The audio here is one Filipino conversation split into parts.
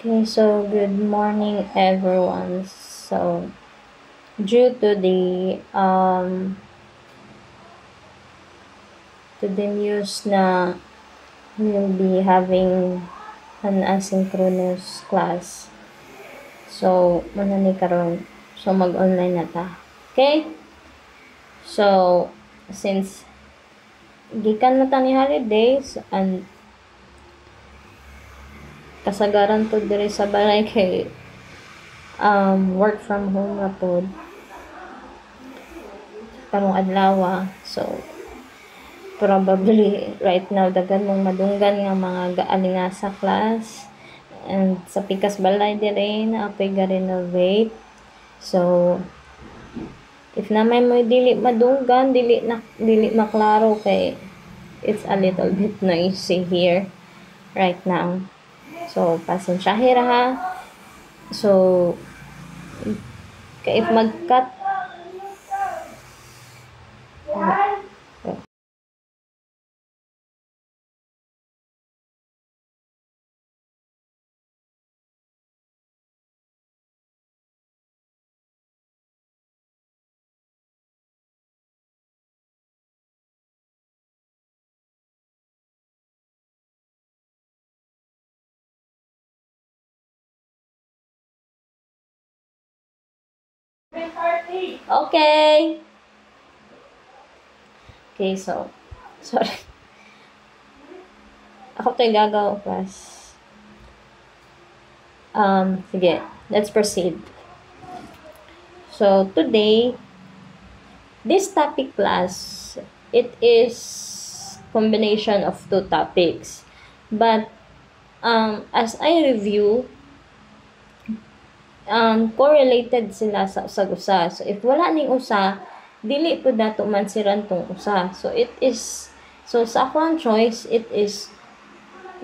Okay, so good morning everyone. So due to the news na we'll be having an asynchronous class. So muna ni karon. So mag-online na ta. Okay? So since gikan na ta ni holidays and kasagaran to dire sa balay kay work from home na pod karong adlaw. So probably right now daghan mong madunggan nga mga gaalinga sa class and sa pikas balay dire na apay ga-renovate. So if na may mo dili madunggan, dili maklaro kay it's a little bit noisy here right now. So pasensyahe ra ha. So kay if mag-cut okay. Okay, so sorry. Ako tayo gagaw class. Sige, let's proceed. So today, this topic class, it is combination of two topics. But as I review, correlated sila sa usag-usa. So if wala ning usa, dili pud nato mansiran tong usa. So sa akong choice, it is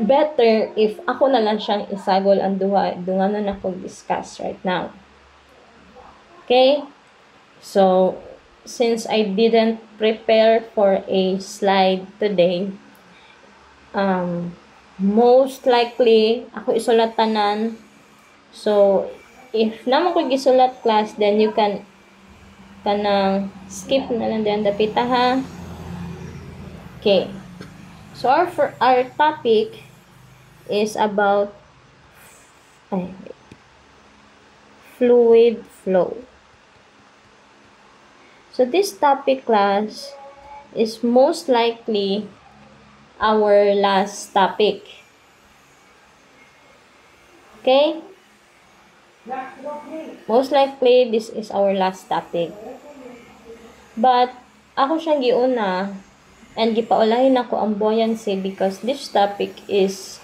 better if ako na lang siyang isagol ang duha dunganon ako discuss right now. Okay? So since I didn't prepare for a slide today, most likely ako isulat tanan. So if naman ko gisulat class, then you can skip na lang din dapita ha. Okay. So our topic is about fluid flow. So this topic class is most likely our last topic. Okay? Most likely this is our last topic. But ako siyang giuna and gipaulahin ako ang buoyancy because this topic is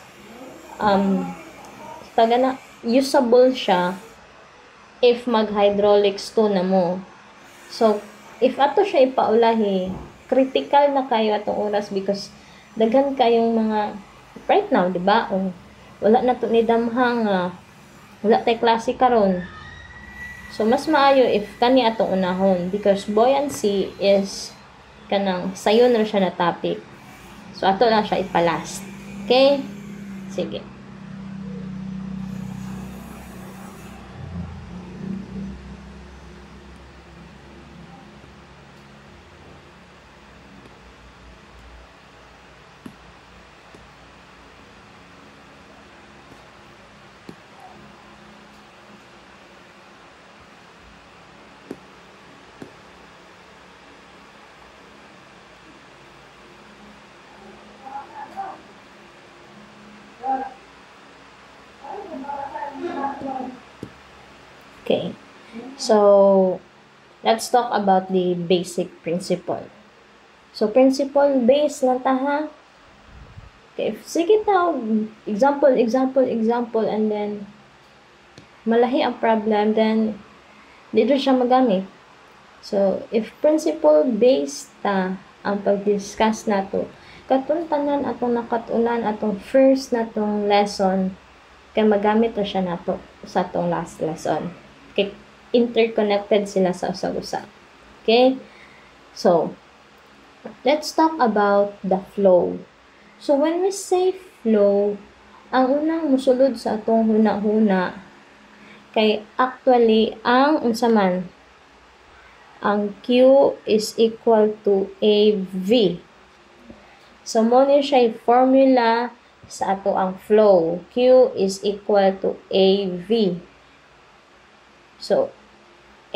usable siya if mag-hydraulics 2 na mo. So, if ato siya ipaulahi, critical na kayo atong oras because daghan kayong mga right now, di ba? Wala na to ni damhang wala tay klase karon. So, mas maayo if kani atong unahon because buoyancy is kanang sayon ra siya na topic. So, ato lang siya ipalast. Okay? Sige. Okay. So, let's talk about the basic principle. So, principle based lang ta ha. Okay, sige ta, example, and then malahi ang problem, then dito siya magamit. So, if principle based ta ang pag-discuss nato, katong tanan atong nakatulan atong first natong lesson, kay magamit na siya nato sa atong last lesson. Okay, interconnected sila sa usa-usa. Okay? So, let's talk about the flow. So, when we say flow, Ang unang musulod sa atong huna-huna kay actually ang unsa man ang Q is equal to AV. So mo ni siya formula sa ato ang flow. Q is equal to AV. So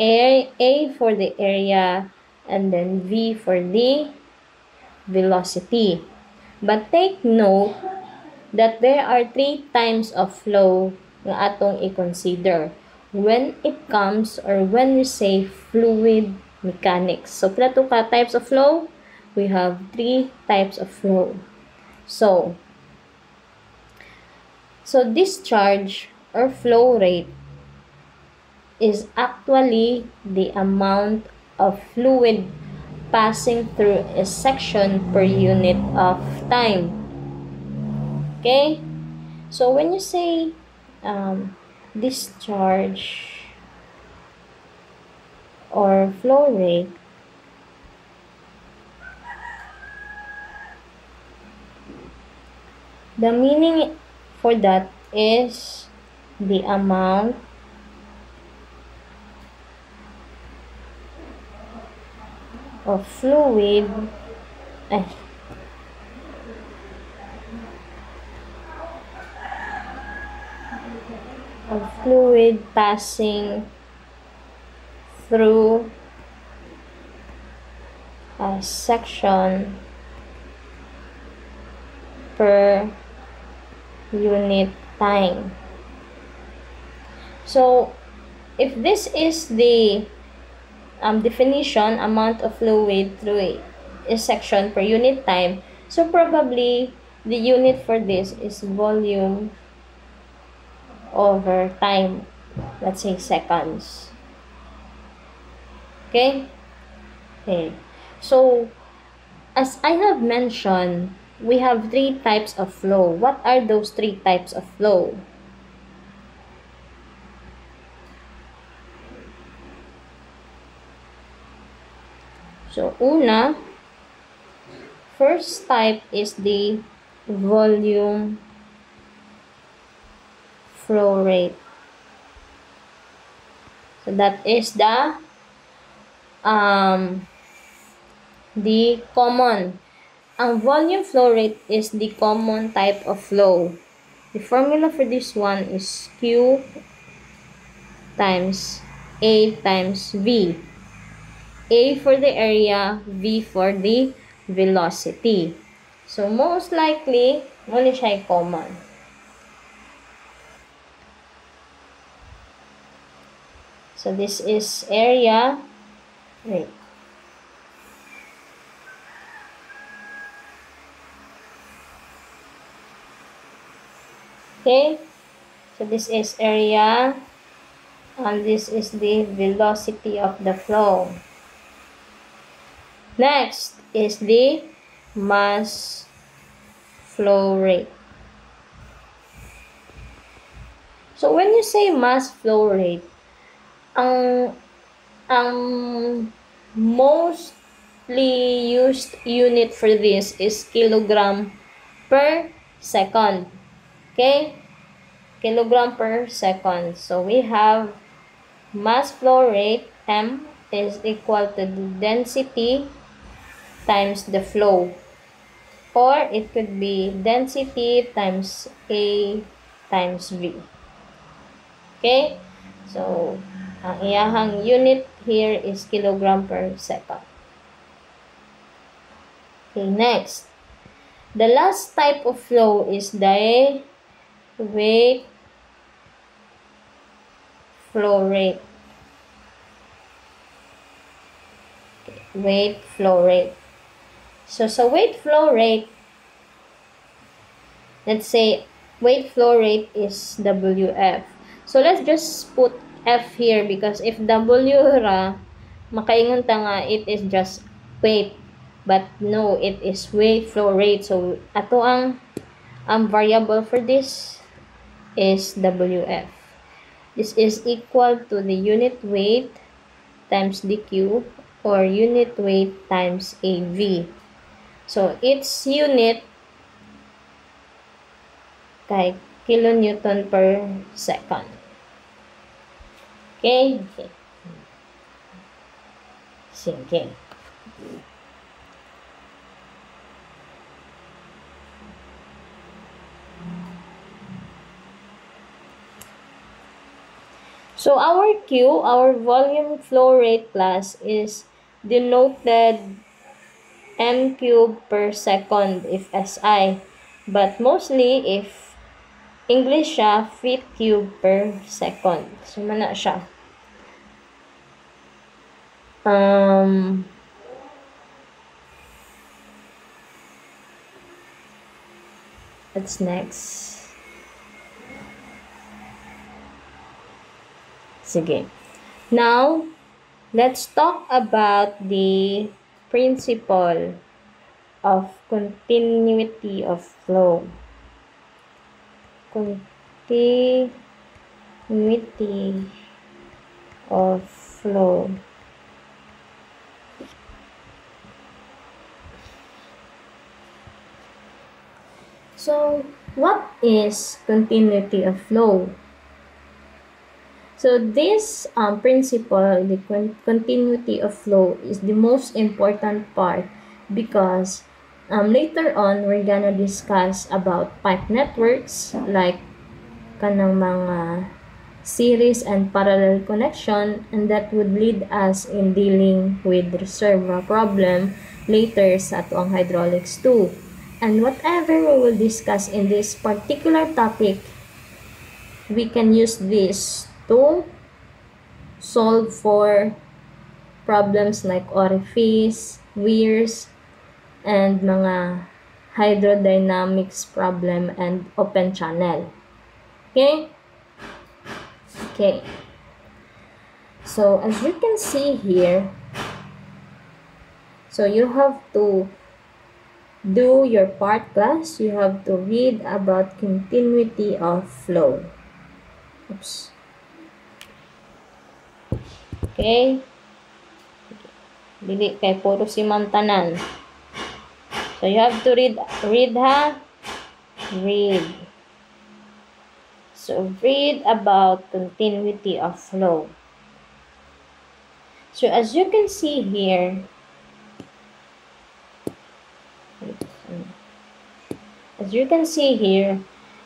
A for the area and then V for the velocity. But take note that there are 3 types of flow nga atong i-consider when it comes or when we say fluid mechanics. So, pila to ka types of flow? We have 3 types of flow. So discharge or flow rate is actually the amount of fluid passing through a section per unit of time. Okay? So, when you say discharge or flow rate, the meaning for that is the amount of fluid passing through a section per unit time. So, if this is the definition, amount of fluid through a section per unit time, so probably the unit for this is volume over time. Let's say seconds. Okay? Okay. So, as I have mentioned, we have 3 types of flow. What are those 3 types of flow? So, first type is the volume flow rate. So, that is the common. Ang volume flow rate is the common type of flow. The formula for this one is Q times A times V. A for the area, V for the velocity. So, most likely, muna siya common. So, this is area. Wait. Okay. So, this is area. And this is the velocity of the flow. Next is the mass flow rate. So, when you say mass flow rate, ang mostly used unit for this is kilogram per second. Okay? Kilogram per second. So, we have mass flow rate, M, is equal to the density times the flow. Or it could be density times A times V. Okay? So, ang iyahang unit here is kilogram per second. Okay, next. The last type of flow is the weight flow rate. Okay, weight flow rate. So, sa weight flow rate, let's say weight flow rate is WF. So, let's just put F here because if W ra, makaingon ta nga it is just weight. But no, it is weight flow rate. So, ato ang variable for this is WF. This is equal to the unit weight times dq or unit weight times AV. So, its unit kay kilonewton per second. Okay? Sige. So our Q, our volume flow rate class, is denoted m cube per second if SI. But mostly, if English siya, feet cube per second. So, mana siya. What's next? Sige. Now, let's talk about the principle of continuity of flow. Continuity of flow. So, what is continuity of flow? So, this principle, the continuity of flow, is the most important part because later on, we're gonna discuss about pipe networks like kanang mga series and parallel connection, and that would lead us in dealing with reservoir problem later sa atong hydraulics too. And whatever we will discuss in this particular topic, we can use this to solve for problems like orifice, weirs, and mga hydrodynamics problem and open channel. Okay? Okay. So, as you can see here, so you have to do your part class. You have to read about continuity of flow. Oops. Okay? Dili kay puro si Ma'am tanan. So, you have to read ha? Read. So, read about continuity of flow. So, as you can see here,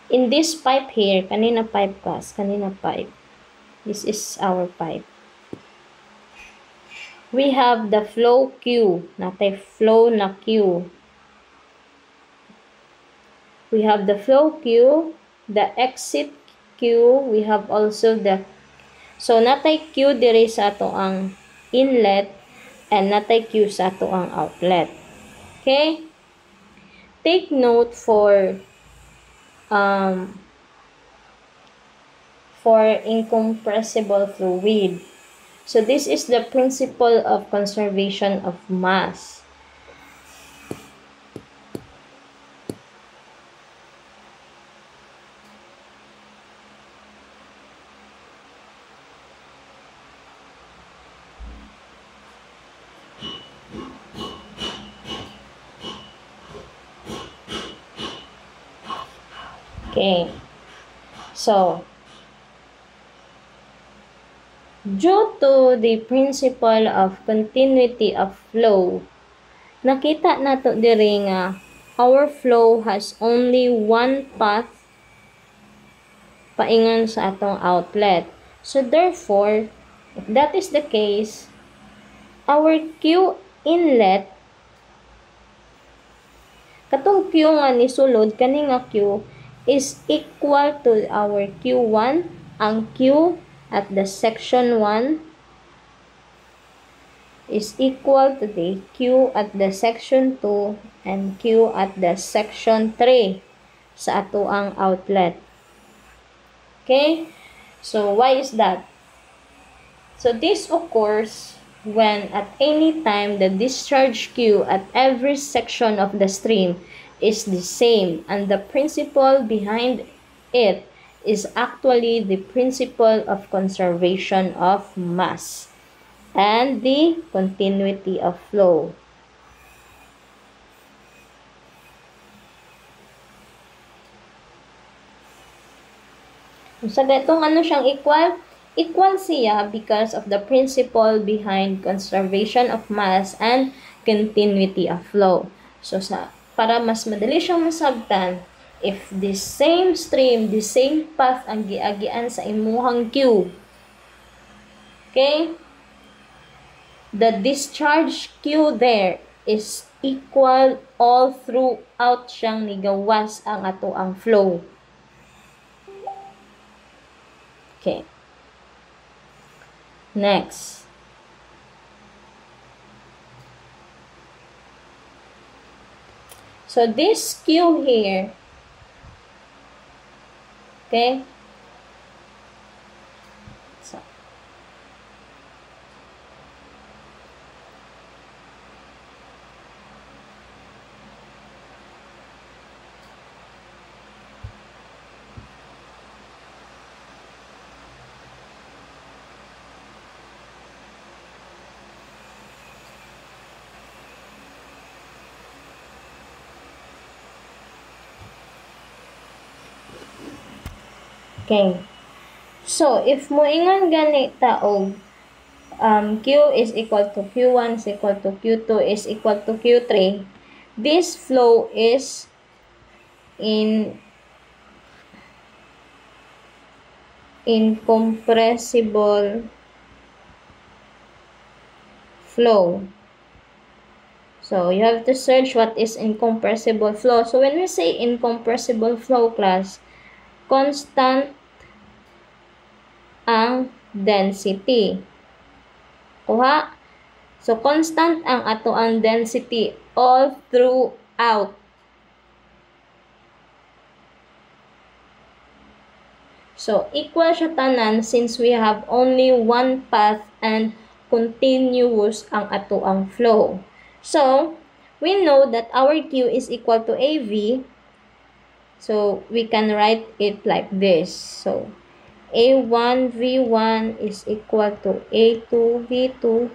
in this pipe here, kanina pipe class, kanina pipe. This is our pipe. We have the flow Q, natay flow na Q. We have the flow Q, the exit Q, we have also the, so natay Q diri sa ato ang inlet, and natay Q sa ato ang outlet. Okay? Take note for incompressible fluid. So this is the principle of conservation of mass. Okay. So, due to the principle of continuity of flow, nakita nato diri nga our flow has only one path paingon sa atong outlet. So therefore, if that is the case, our Q inlet, katong Q nga ni sulod kani nga Q is equal to our Q1, ang Q at the section 1 is equal to the Q at the section 2 and Q at the section 3 sa ato ang outlet. Okay? So, why is that? So, this occurs when at any time the discharge Q at every section of the stream is the same, and the principle behind it is actually the principle of conservation of mass and the continuity of flow. Sa gatong ano siyang equal? Equal siya because of the principle behind conservation of mass and continuity of flow. So, para mas madali siyang masabtan, if the same stream, the same path ang giagian sa imuhang Q, okay, the discharge Q there is equal all throughout siyang nigawas ang ato ang flow. Okay. Next. So this Q here, okay? So, okay. So, if moingon gani taog Q is equal to Q1 is equal to Q2 is equal to Q3, this flow is in incompressible flow. So, you have to search what is incompressible flow. So, when we say incompressible flow, class, constant ang density. Kuha? So, constant ang ato ang density all throughout. So, equal siya tanan since we have only one path and continuous ang ato ang flow. So, we know that our Q is equal to AV. So, we can write it like this. So, A1 V1 is equal to A2 V2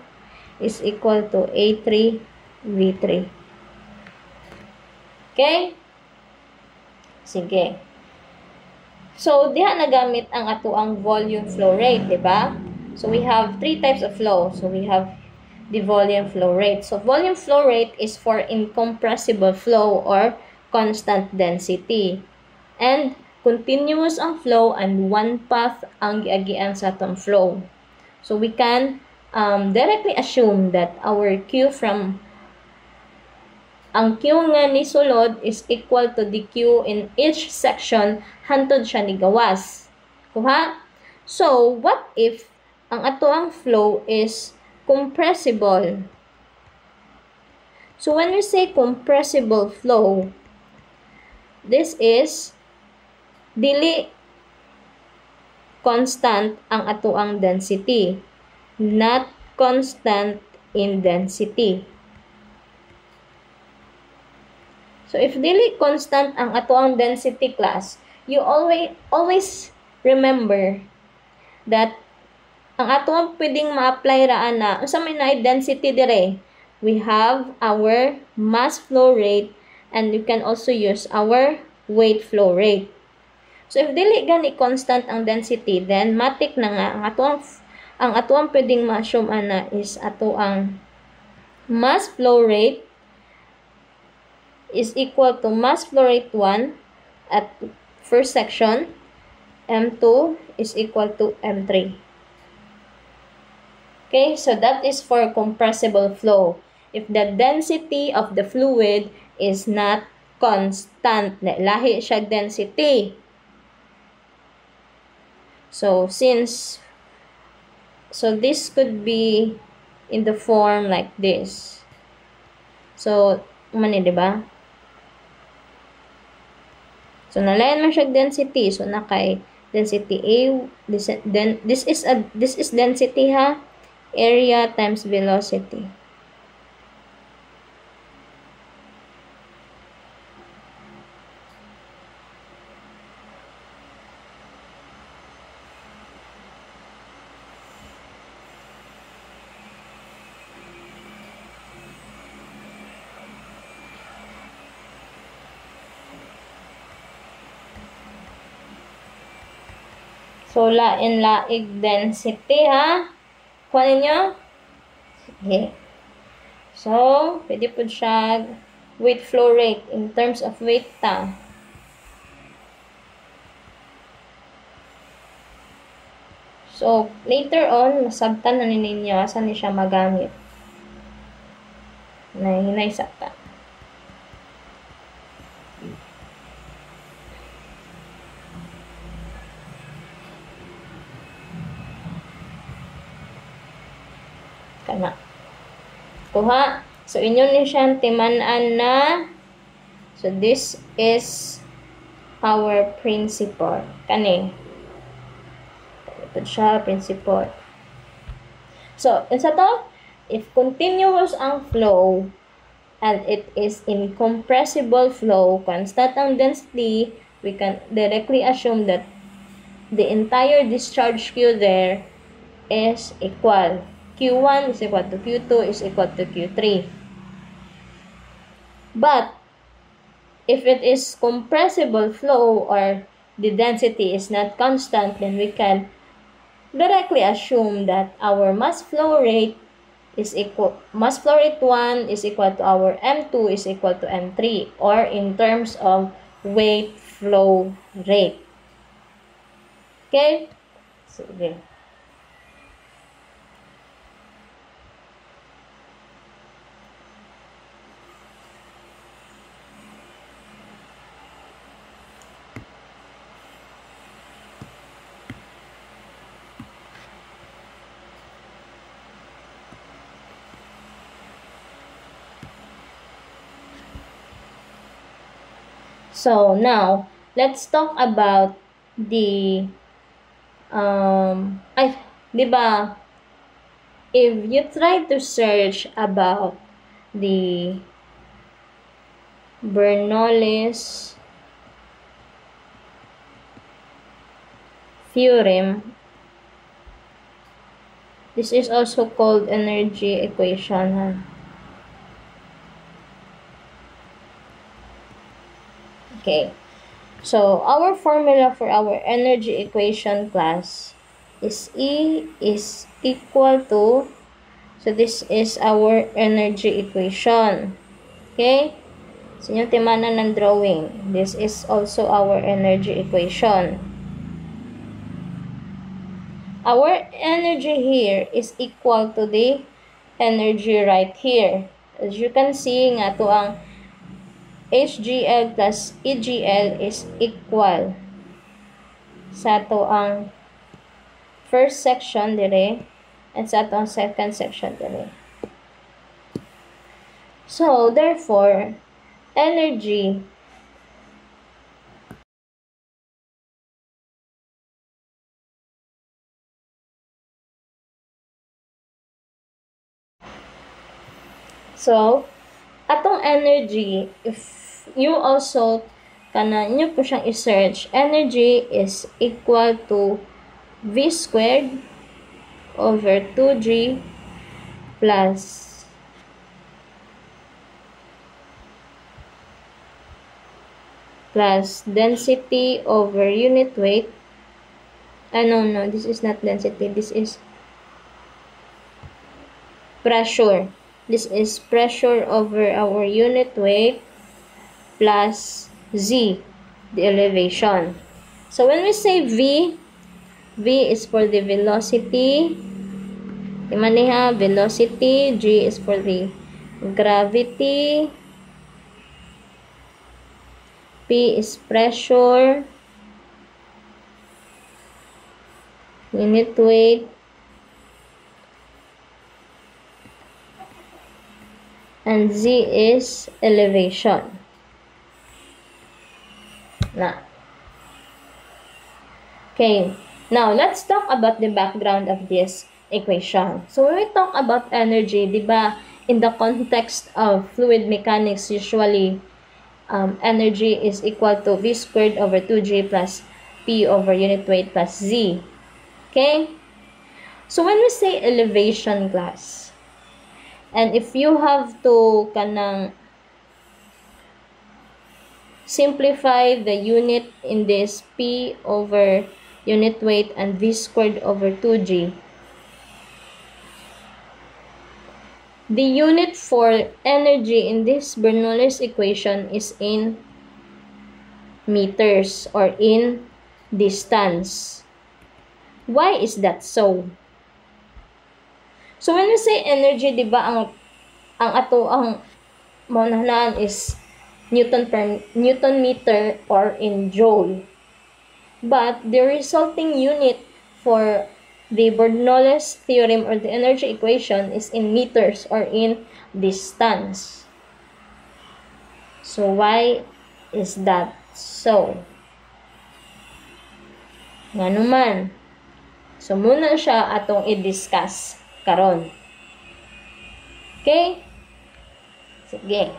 is equal to A3 V3. Okay? Sige. So, diha nagamit ang ato ang volume flow rate, di ba? So, we have three types of flow. So, we have the volume flow rate. So, volume flow rate is for incompressible flow or constant density. And continuous ang flow and one path ang giagian sa atong flow. So, we can directly assume that our Q from ang Q nga ni sulod is equal to the Q in each section hantod siya ni gawas. Kuha? So, what if ang ato ang flow is compressible? So, when we say compressible flow, this is dili constant ang ato ang density, not constant in density. So, if dili constant ang ato ang density, class, you always remember that ang ato ang pwedeng ma-apply raan na, unsa may na density dire, we have our mass flow rate and you can also use our weight flow rate. So, if dili gani constant ang density, then matik na nga, ang ato ang pwedeng ma-assume ana is ato ang mass flow rate is equal to mass flow rate 1 at first section, M2 is equal to M3. Okay, so that is for compressible flow. If the density of the fluid is not constant, lahi siya density. So, this could be in the form like this. So, mani, diba? So, nalayan man siya density. So, nakay density A, this is density ha, area times velocity. So, lain-laig density, ha? Kuha ninyo? Sige. So, pwede po siya weight flow rate in terms of weight ta. So, later on, masabtan na ninyo saan ni siya magamit. Na hinay sakta. Kana. Kuha. So, inyo ni siyang timanan na. So, this is our principle. Kani. Ito siya, principle. So, isa to, if continuous ang flow, and it is incompressible flow, constant ang density, we can directly assume that the entire discharge Q there is equal. Q1 is equal to Q2 is equal to Q3. But, if it is compressible flow or the density is not constant, then we can directly assume that our mass flow rate is equal, mass flow rate 1 is equal to our M2 is equal to M3, or in terms of weight flow rate. Okay? Sige. So, now, let's talk about the, diba, if you try to search about the Bernoulli's theorem, this is also called energy equation, ha? Okay, so our formula for our energy equation class is E is equal to, so this is our energy equation. Okay, so yung timanan ng drawing, this is also our energy equation. Our energy here is equal to the energy right here. As you can see nga to ang HGL plus EGL is equal sa to ang first section dire and sa to ang second section dire. So, therefore, energy atong energy, if you also nyo po siyang i-search, energy is equal to V squared over 2G plus density over unit weight. No, this is not density, this is pressure. This is pressure over our unit weight plus Z, the elevation. So, when we say V is for the velocity. Imaniha, velocity. G is for the gravity. P is pressure. Unit weight. And Z is elevation. Okay, now let's talk about the background of this equation. So when we talk about energy, diba, in the context of fluid mechanics, usually energy is equal to V squared over 2G plus P over unit weight plus Z. Okay? So when we say elevation class, and if you have to simplify the unit in this P over unit weight, and V squared over 2G. The unit for energy in this Bernoulli's equation is in meters or in distance. Why is that so? So when we say energy, di ba, ang maunahan is Newton meter or in joule. But the resulting unit for the Bernoulli's theorem or the energy equation is in meters or in distance. So why is that so? Nga naman. So muna siya atong i-discuss karon. Okay? Sige.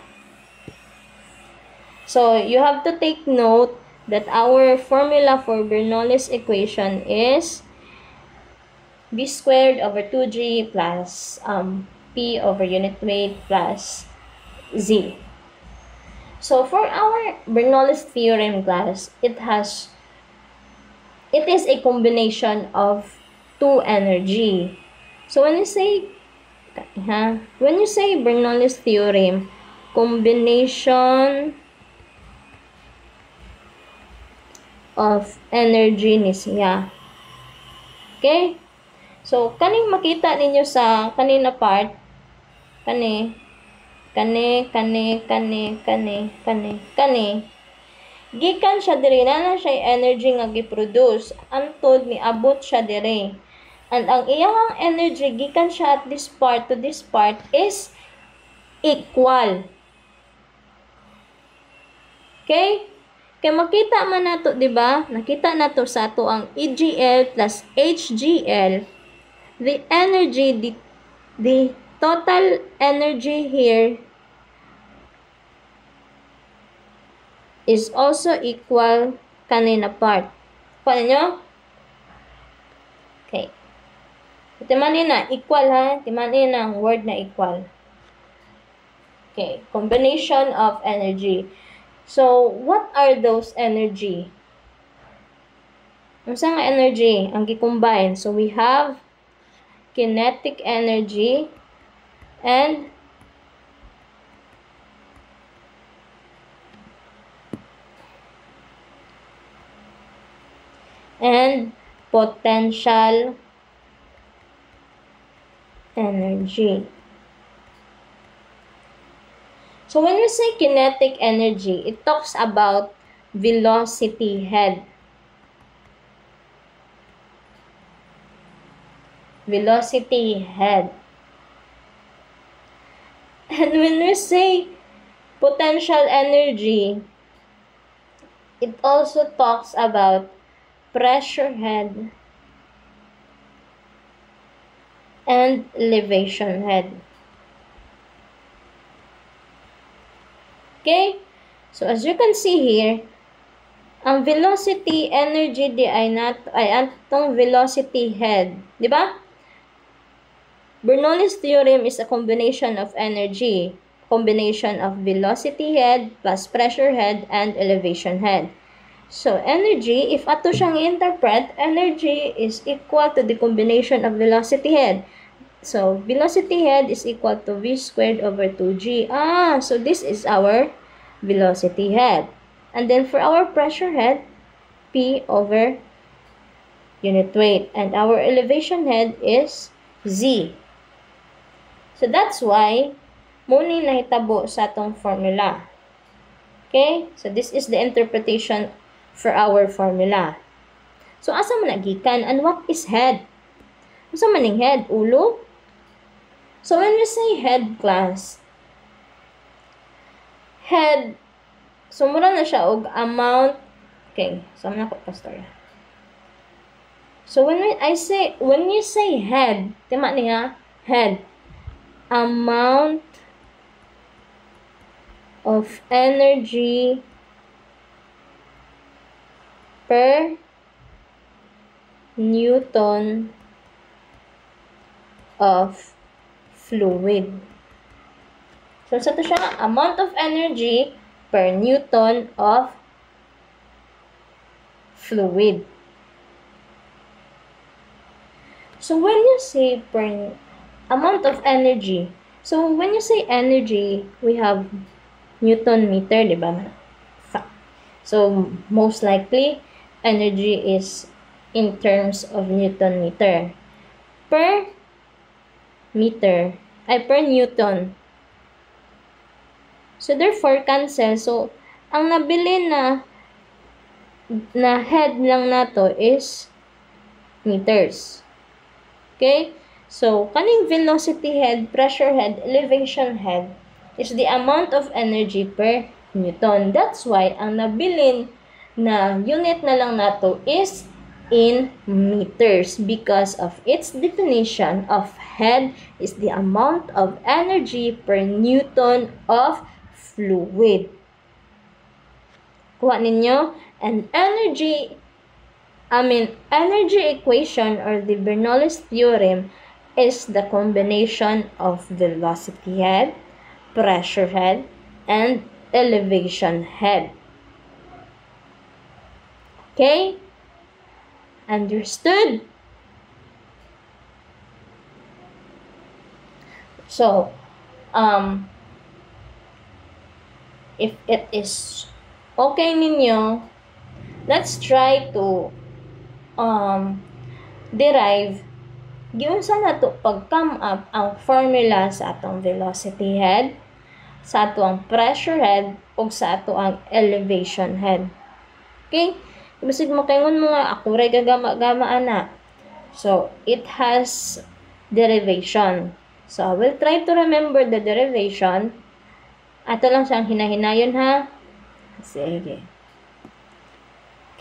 So you have to take note that our formula for Bernoulli's equation is V squared over 2G plus P over unit weight plus Z. So for our Bernoulli's theorem, class, it is a combination of two energy. So when you say Bernoulli's theorem, combination of energy ni siya. Okay? So, kaning makita ninyo sa kanina part, kani, gikan siya diri, na siya energy nga giproduce, antod ni abot siya diri. And ang iyang energy, gikan siya at this part to this part is equal. Okay? Kaya makita man nato, di ba? Nakita nato sa ato ang EGL plus HGL. The energy, the total energy here is also equal kanina part. Paano nyo? Okay. Timanin na, equal ha? Timanin na ang word na equal. Okay. Combination of energy. So, what are those energy? Ang sa nga energy, ang gi-combine. So, we have kinetic energy and potential energy. So when we say kinetic energy, it talks about velocity head. Velocity head. And when we say potential energy, it also talks about pressure head and elevation head. Okay? So as you can see here, ang velocity energy ay atong velocity head, di ba? Bernoulli's theorem is a combination of energy, combination of velocity head plus pressure head and elevation head. So energy, if ato siyang interpret, energy is equal to the combination of velocity head. So velocity head is equal to V squared over 2G. So this is our velocity head. And then for our pressure head, P over unit weight. And our elevation head is Z. So that's why muna nahitabo sa atong formula. Okay? So this is the interpretation for our formula. So asa man nagikan, and what is head? Asa man ning head? Ulo? So when we say head, class, head, so mura na siya og amount. Okay, so na ko pastor. So when you say head, tima niya head, amount of energy per Newton of fluid. So, sa ito siya, amount of energy per Newton of fluid. So when you say per amount of energy, so when you say energy, we have Newton meter, di ba? So most likely, energy is in terms of Newton meter. Per meter, ay per Newton. So therefore, cancel. So, ang nabili na head lang nato is meters. Okay? So, kaning velocity head, pressure head, elevation head is the amount of energy per Newton. That's why, ang nabilin na unit na lang nato is in meters because of its definition of head is the amount of energy per Newton of fluid. Kuha ninyo? And energy equation or the Bernoulli's theorem is the combination of velocity head, pressure head, and elevation head. Okay? Understood? So, if it is okay ninyo, let's try to derive giunsa na to pag-come up ang formula sa atong velocity head, sa atong pressure head, o sa atong elevation head. Okay? Ibig mo kaingon mga ako ray gagama-gama ana. So, it has derivation. So, I will try to remember the derivation. Ato lang siyang hinahinayon ha. Sige.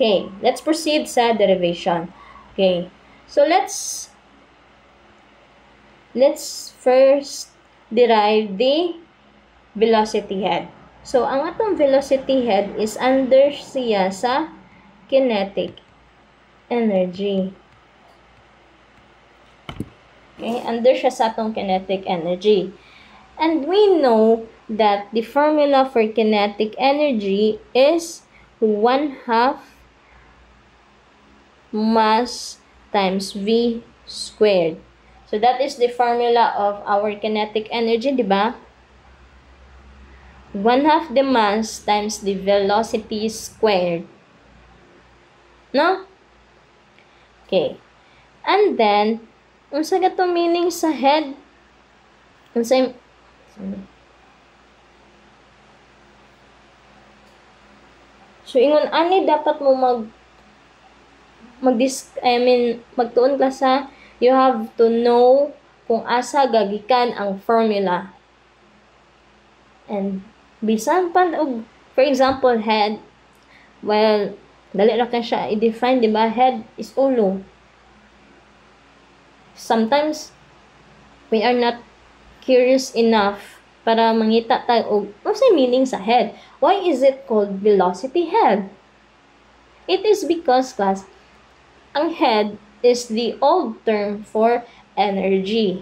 Okay, let's proceed sa derivation. Okay. So, let's first derive the velocity head. So, ang atong velocity head is under siya sa kinetic energy. Okay, under siya sa atong kinetic energy. And we know that the formula for kinetic energy is 1/2 mass times V squared. So that is the formula of our kinetic energy, di ba? 1/2 the mass times the velocity squared. No? Okay. And then, unsa gato meaning sa head? Unsa So, ingon ani dapat mo magtuon ka sa you have to know kung asa gagikan ang formula. And bisan pa og for example head, well, dali ra ka siya i-define, di ba? Head is ulo. Sometimes we are not curious enough para mangita tayo og unsay meaning sa head. Why is it called velocity head? It is because, class, ang head is the old term for energy.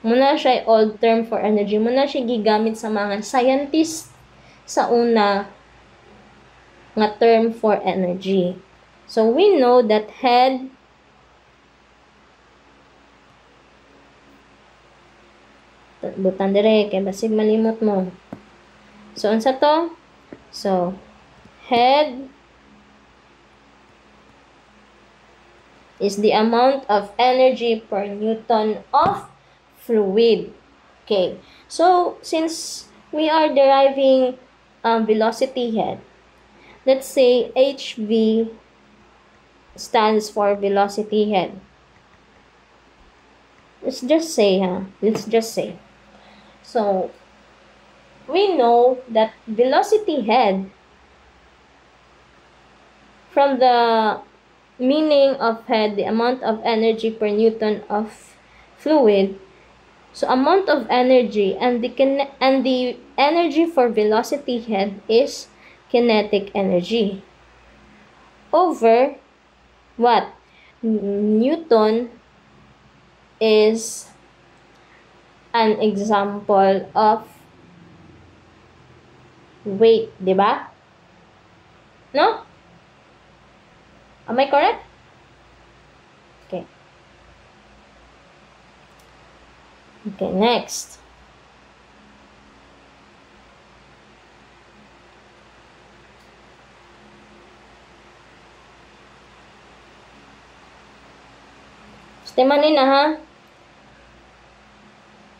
Muna siya old term for energy. Muna siya gigamit sa mga scientists sa una nga term for energy. So, we know that head butan dire kay basig malimot mo. So, unsa to? So, head is the amount of energy per Newton of fluid. Okay. So, since we are deriving velocity head, let's say HV stands for velocity head. Let's just say. So, we know that velocity head, from the meaning of head, the amount of energy per Newton of fluid, so amount of energy and the energy for velocity head is kinetic energy over what? Newton is an example of weight, di ba? No? Am I correct? Okay, next. Temanin na ha.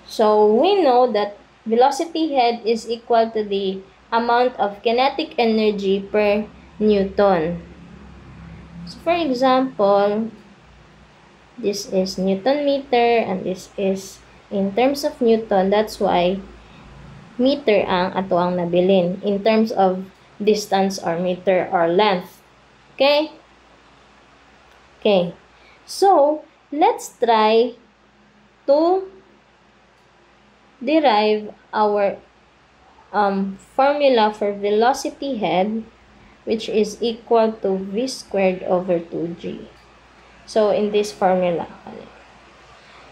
So, we know that velocity head is equal to the amount of kinetic energy per Newton. So, for example, this is Newton meter and this is in terms of Newton. That's why meter ang ato ang nabilin in terms of distance or meter or length. Okay? Okay. So, let's try to derive our formula for velocity head, which is equal to v squared over 2g. So, in this formula.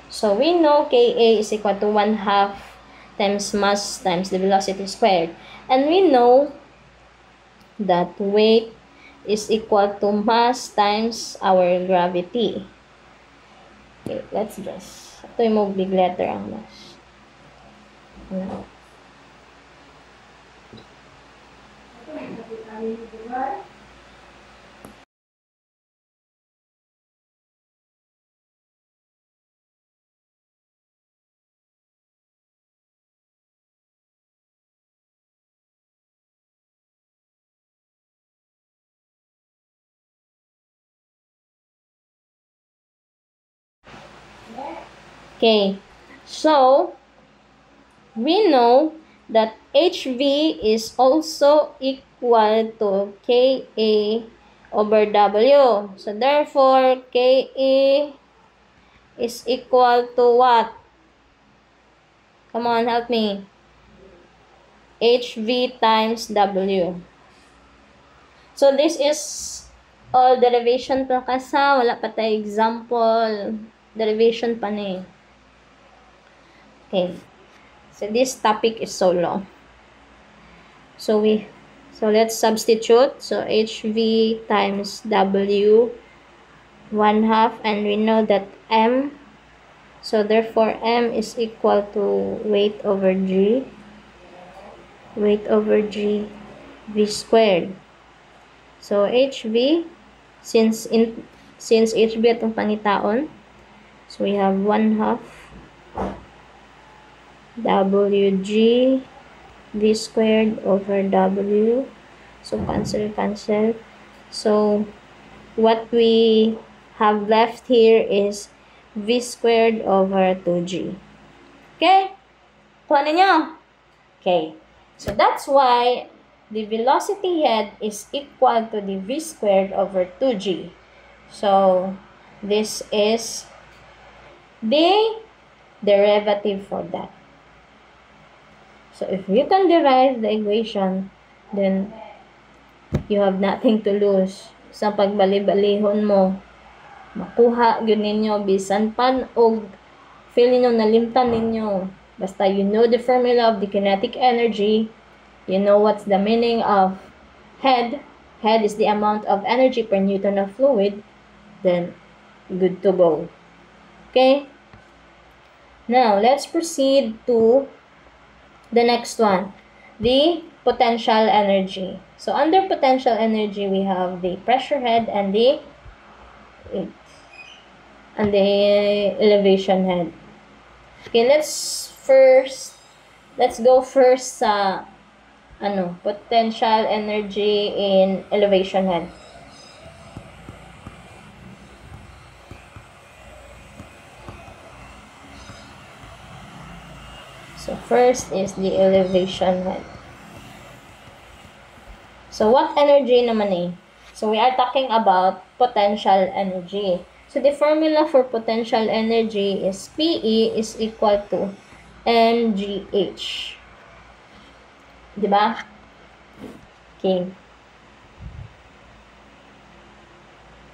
So, we know Ka is equal to 1/2 times mass times the velocity squared. And we know that weight is equal to mass times our gravity. Okay, let's just. Ito yung big letter ang mass. No. Okay, so we know that HV is also equal to Ka over W. So therefore, Ka is equal to what? Come on, help me. HV times W. So this is all derivation pa kasa. Wala pa tayo example. Derivation pa na eh. Okay. So this topic is so long. So let's substitute. So HV times W 1/2 and we know that M. So therefore M is equal to weight over G. Weight over G V squared. So HV since HV atong pangitaon. So we have 1/2 WG V squared over W. So cancel. So what we have left here is V squared over 2G. Okay? Kuha ninyo? Okay. So that's why the velocity head is equal to the V squared over 2G. So this is the derivative for that. So if you can derive the equation, then you have nothing to lose. Sa pagbali-balihon mo, makuha yun ninyo, bisan pan o feel ninyo nalimtan ninyo. Basta you know the formula of the kinetic energy, you know what's the meaning of head. Head is the amount of energy per Newton of fluid, then good to go. Okay? Now, let's proceed to the next one, the potential energy. So, under potential energy, we have the pressure head and the elevation head. Okay, let's go first sa potential energy in elevation head. So first is the elevation head. So what energy naman eh? So we are talking about potential energy. So the formula for potential energy is PE is equal to mgh. Diba? Okay.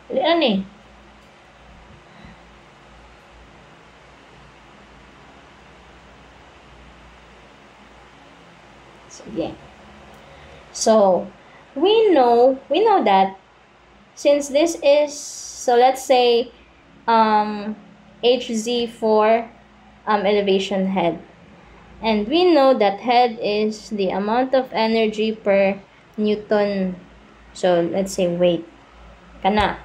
Ano eh? Sige. So, we know that since this is, so let's say, HZ for elevation head. And we know that head is the amount of energy per Newton. So, let's say weight. Kana.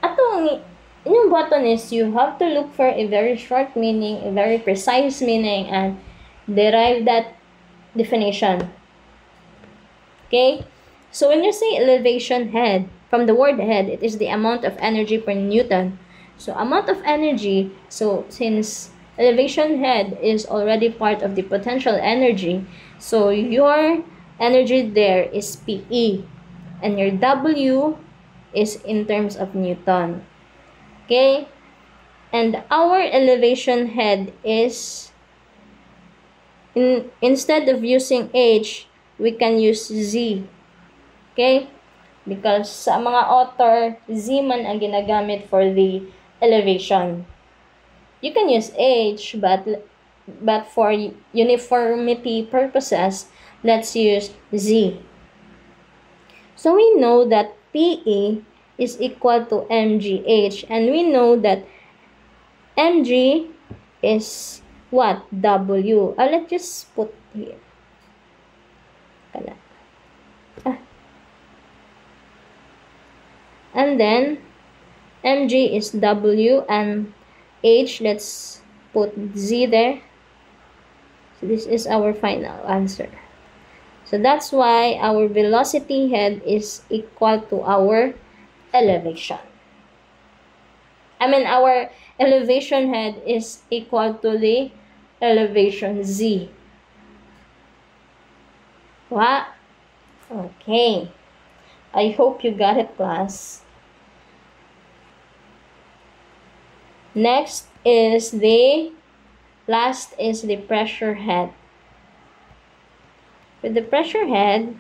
Atong inyong button is you have to look for a very short meaning, a very precise meaning, and derive that definition. Okay? So, when you say elevation head, from the word head, it is the amount of energy per Newton. So, amount of energy, so since elevation head is already part of the potential energy, so your energy there is PE, and your W is in terms of Newton. Okay? And our elevation head is, instead of using H, we can use Z. Okay? Because sa mga author, Z man ang ginagamit for the elevation. You can use H, but for uniformity purposes, let's use Z. So we know that PE is equal to mgh, and we know that mg is what? W. Let's just put here. And then mg is W, and H, let's put Z there. So this is our final answer. So that's why our velocity head is equal to our elevation. Our elevation head is equal to the elevation Z. What? Okay. I hope you got it, class. Next is the pressure head. With the pressure head,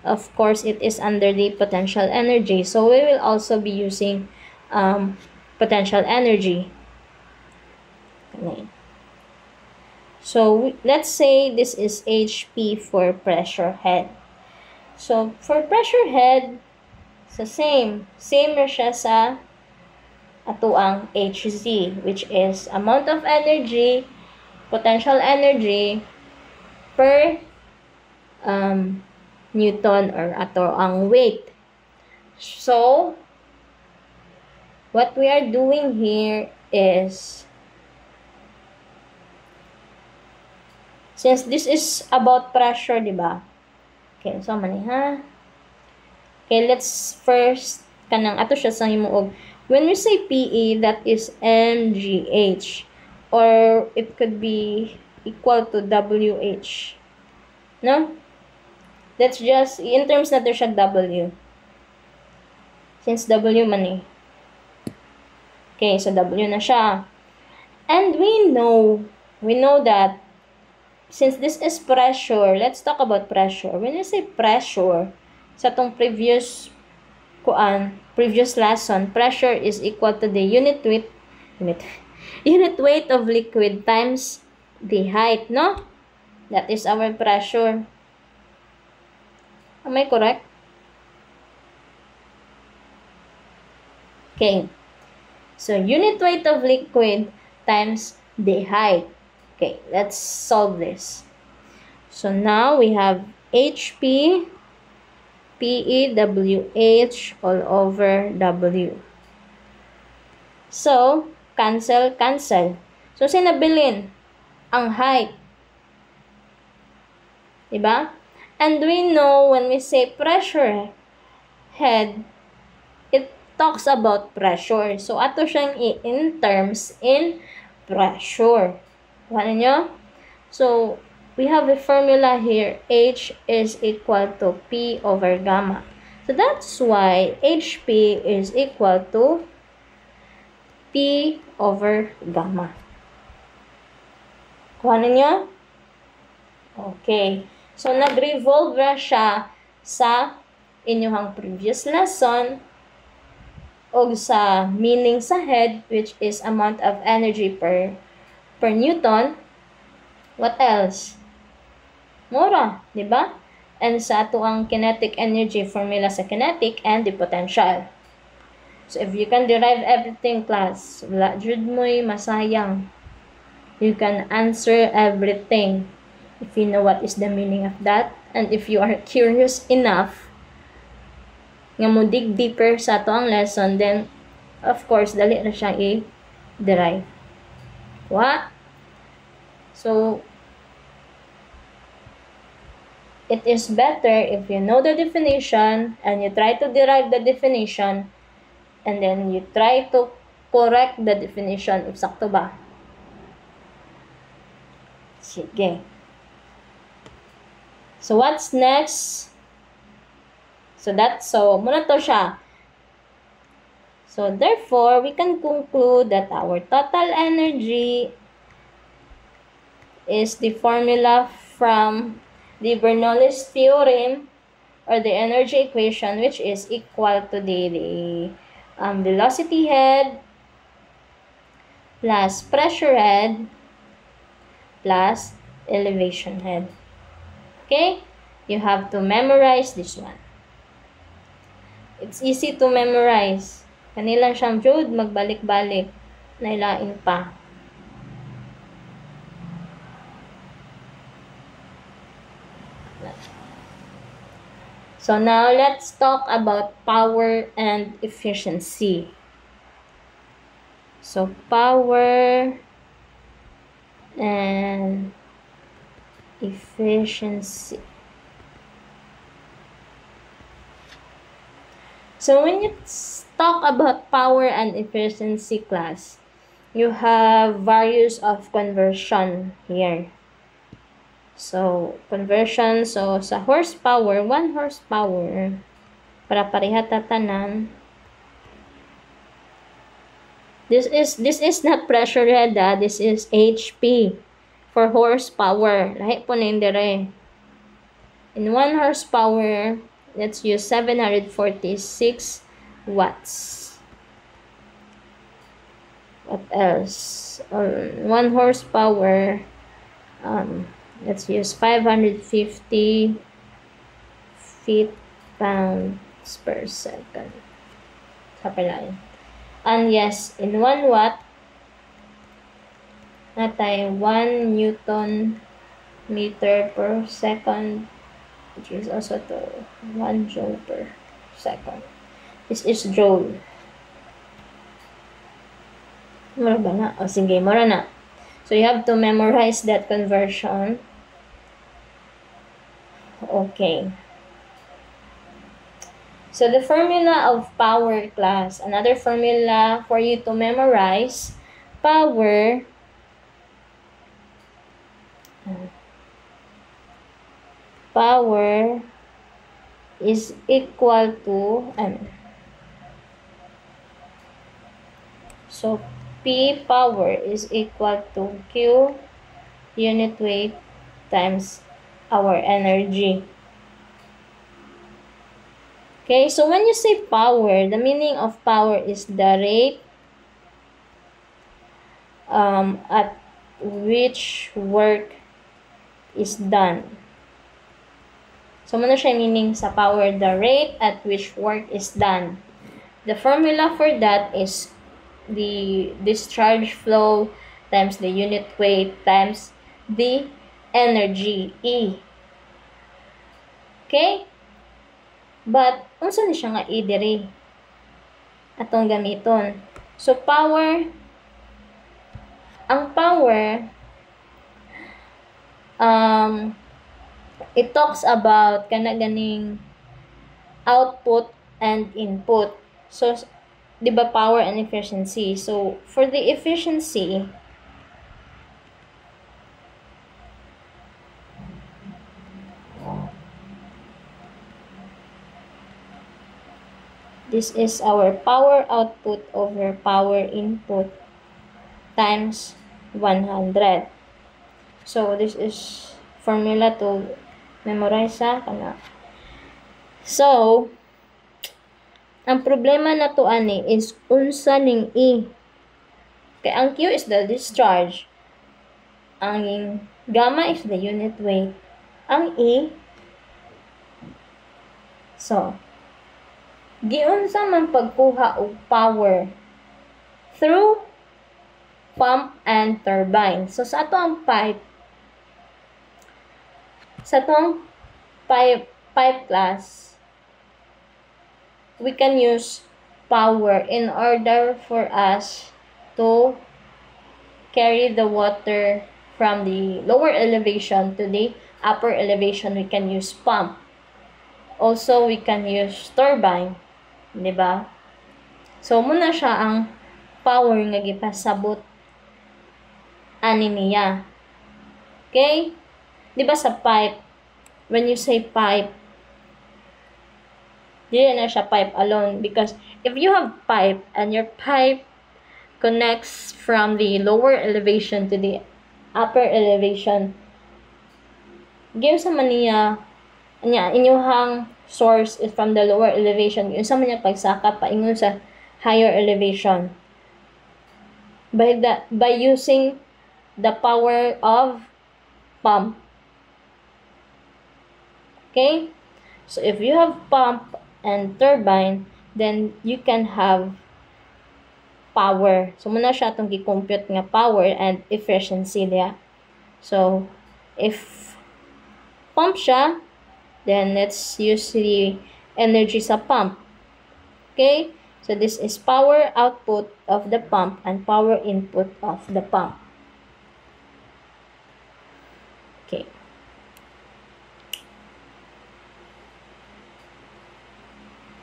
of course, it is under the potential energy. So we will also be using potential energy. Okay. So let's say this is HP for pressure head. So for pressure head, same ra siya sa ato ang HZ, which is amount of energy, potential energy per Newton, or ato ang weight. So what we are doing here is, since this is about pressure, diba? Okay, so mani ha. Okay, let's first kanang ato siya sa himuog. When we say PE, that is mgh, or it could be equal to WH. No? That's just, in terms na to siya W. Since W man eh. Okay, so W na siya. And we know that, since this is pressure, let's talk about pressure. When you say pressure, sa tong previous lesson, pressure is equal to the unit weight of liquid times the height, no? That is our pressure. Am I correct? Okay. So, unit weight of liquid times the height. Okay, let's solve this. So, now we have HP, PE, WH all over W. So, cancel. So, sinabilin ang height. Diba? And we know when we say pressure head, it talks about pressure. So, ato siyang in terms in pressure. Ano nyo? So, we have a formula here. H is equal to P over gamma. So, that's why HP is equal to P over gamma. Kuha ninyo? Okay. So, nag-revolve na siya sa inyong previous lesson o sa meaning sa head, which is amount of energy per Newton. What else? Mura, di ba? And sa ato ang kinetic energy formula sa kinetic and the potential. So, if you can derive everything, class, wala jud mo'y masayang. You can answer everything if you know what is the meaning of that, and if you are curious enough nga mo dig deeper sa ato ang lesson, then of course dali na siyang i-derive. What? So it is better if you know the definition and you try to derive the definition, and then you try to correct the definition if sakto ba. Sige. So what's next? So muna to siya. So therefore, we can conclude that our total energy is the formula from the Bernoulli's theorem, or the energy equation, which is equal to the velocity head plus pressure head plus elevation head. Okay? You have to memorize this one. It's easy to memorize. Kanilang siyang Jude, magbalik-balik. Nailain pa. So now, let's talk about power and efficiency. So, power and efficiency. So, when you talk about power and efficiency, class, you have various of conversion here. So, conversion, so sa horsepower, 1 horsepower, para pareha tatanan. This is not pressure head, this is HP for horsepower. Lahi po na dire. In 1 horsepower, let's use 746 watts. What else? 1 horsepower, let's use 550 feet-pounds per second. Kapalaan. And yes, in 1 watt, natay 1 Newton meter per second, which is also to 1 joule per second. This is joule. Mura ba na? O sige, mura na. So, you have to memorize that conversion. Okay. So, the formula of power, class. Another formula for you to memorize. Power. Power is equal to, so, P power is equal to Q unit weight times our energy. Okay, so when you say power, the meaning of power is the rate at which work is done. So, muna siya meaning sa power, the rate at which work is done. The formula for that is the discharge flow times the unit weight times the energy, E. Okay? But, unsa ni siya nga E diri? Atong gamiton. So, power, ang power, it talks about ganing output and input. So, di ba power and efficiency? So, for the efficiency, this is our power output over power input times 100. So, this is formula to memorize sa kana. So, ang problema na to ani is unsa ning E. Kaya ang Q is the discharge. Ang gamma is the unit weight. Ang E, so, giunsa man pagkuha og power through pump and turbine. So sa atong pipe class, we can use power in order for us to carry the water from the lower elevation to the upper elevation. We can use pump. Also, we can use turbine. Diba? So, muna siya ang power nga gipasabot ani niya. Okay? Diba sa pipe, when you say pipe, dili na siya pipe alone, because if you have pipe and your pipe connects from the lower elevation to the upper elevation, give sa man niya inyuhang source is from the lower elevation, yun sa man niya pagsaka paingon sa higher elevation by using the power of pump. Okay? So if you have pump and turbine, then you can have power. So muna siya itong gi-compute nga power and efficiency niya. So if pump siya, then let's use the energy sa pump. Okay? So this is power output of the pump and power input of the pump. Okay.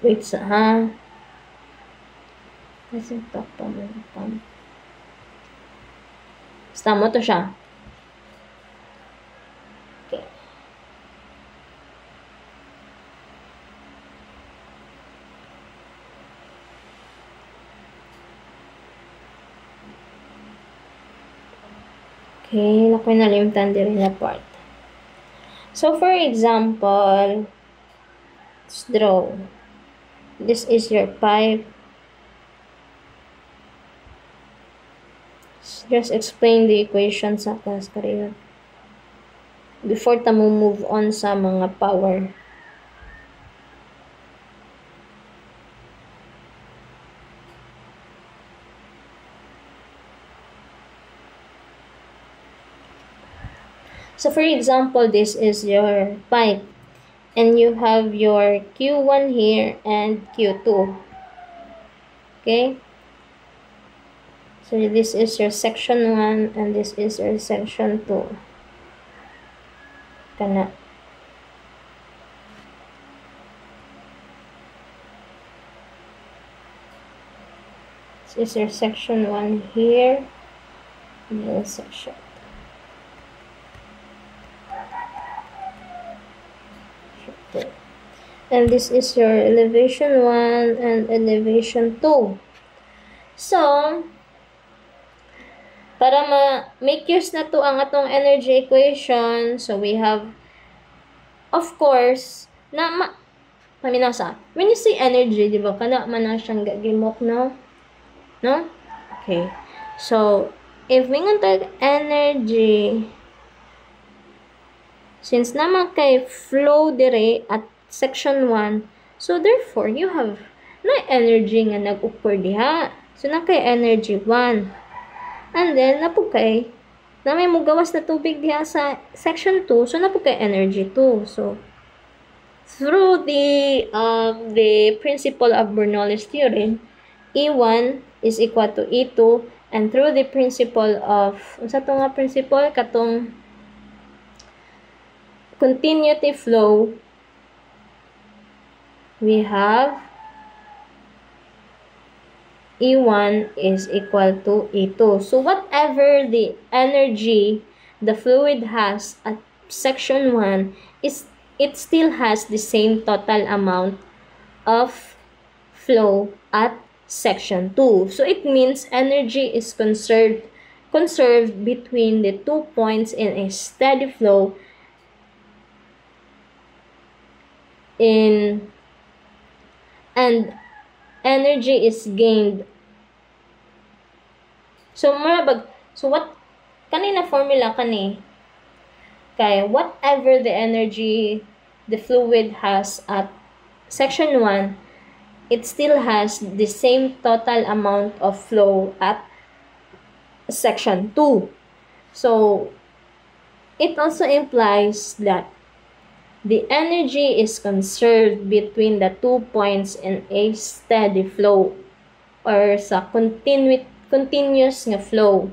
Wait sa ha. Kasi talk pa mo pump. Basta mo to siya. Okay. Okay, nakoy nalimtan din na part. So for example, let's draw. This is your pipe. Just explain the equation sa class kayo before ta mo move on sa mga power. So for example, this is your pipe and you have your Q1 here and Q2. Okay? So this is your section 1 and this is your section 2. Kana. This is your section 1 here and then section 2. And this is your elevation 1 and elevation 2. So, para ma-make use na to ang atong energy equation, so we have, of course, paminasa. When you say energy, di ba, kana man na siyang gagimok, no? No? Okay. So, if we ngunta energy, since naman kay flow dire at section 1, so therefore, you have na energy nga nag-occur diha. So, na kay energy 1. And then, napugkay, na may mugawas na tubig diha sa section 2, so napugkay energy 2. So, through the principle of Bernoulli's theorem, E1 is equal to E2, and through the principle of, sa ito nga principle, katong continuity flow, we have E1 is equal to E2. So, whatever the energy the fluid has at section 1, it still has the same total amount of flow at section 2. So, it means energy is conserved between the 2 points in a steady flow and energy is gained. So what kanina formula kani kay whatever the energy the fluid has at section 1, it still has the same total amount of flow at section 2. So, it also implies that the energy is conserved between the 2 points in a steady flow or sa continuous nga flow.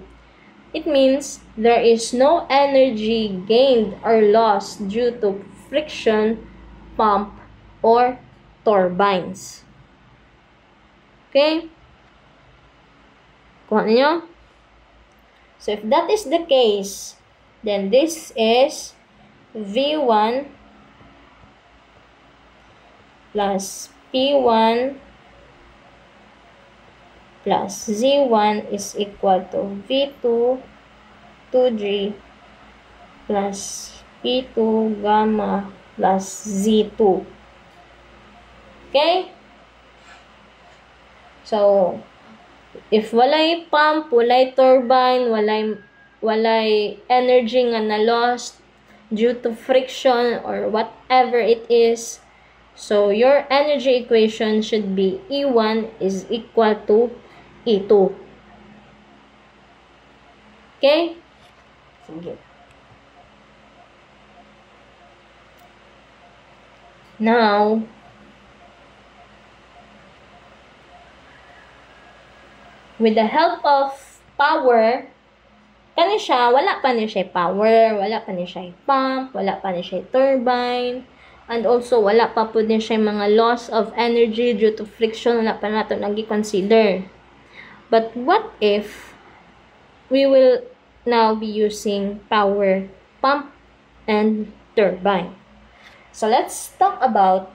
It means there is no energy gained or lost due to friction, pump, or turbines. Okay? Kuha niyo? So, if that is the case, then this is V1 plus P1 plus Z1 is equal to V2 2G plus P2 gamma plus Z2. Okay? So, if walay pump, walay turbine, walay energy nga na-lost due to friction or whatever it is, so your energy equation should be E1 is equal to E2. Okay? Sige. Now, with the help of power, wala pa ni siya power, wala pa ni siya pump, wala pa ni siya turbine, and also wala pa po din siya mga loss of energy due to friction, wala pa nato nag-consider. But what if we will now be using power pump and turbine? So let's talk about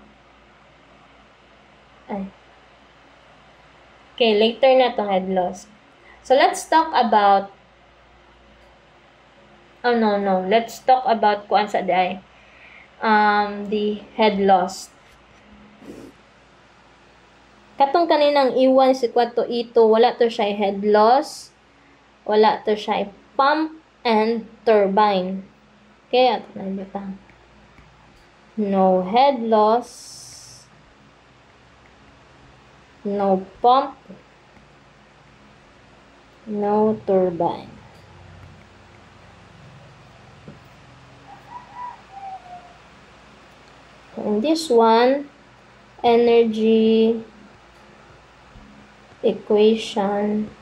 okay, later na to head loss. So let's talk about let's talk about kuan sa day. The head loss. Katong kaninang E1 is equal to E2, wala to siya head loss, wala to siya pump and turbine. Okay, at nalutang. No head loss, no pump, no turbine. And this one, energy equation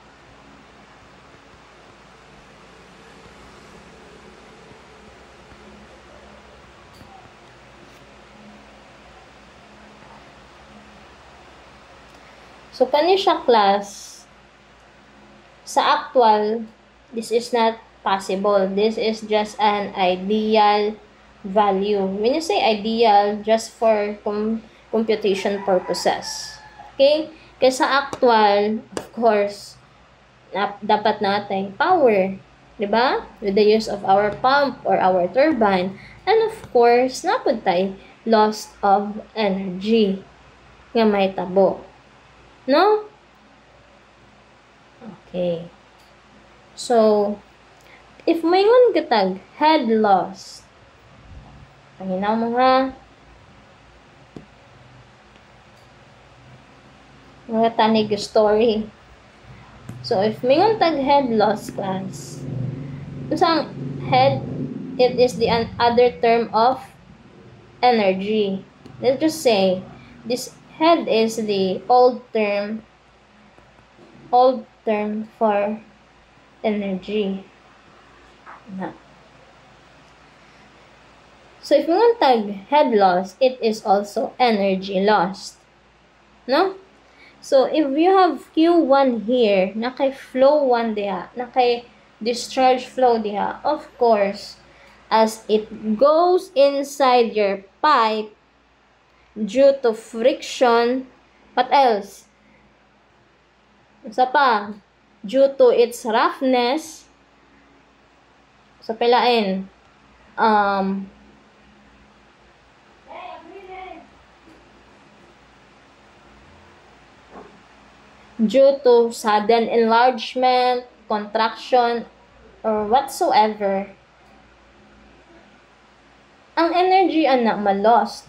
so kani siya class sa actual, this is not possible. This is just an ideal value. When you say ideal, just for computation purposes. Okay? Kaya sa actual, of course, dapat natin power. Diba? With the use of our pump or our turbine. And of course, napod tayo loss of energy nga may tabo. No? Okay. So, if mayroon katag head loss, panginaw mo ha, mga tanig story. So, if mayroon tag head loss class, isang head, it is the other term of energy. Let's just say, this head is the old term for energy. So, if we want tag head loss, it is also energy lost. No? So, if you have Q1 here, nakay flow 1 diha, nakay discharge flow diha, of course, as it goes inside your pipe, due to friction, what else? Isa pa, due to its roughness, so pilain, due to sudden enlargement, contraction, or whatsoever, ang energy ana ma-lost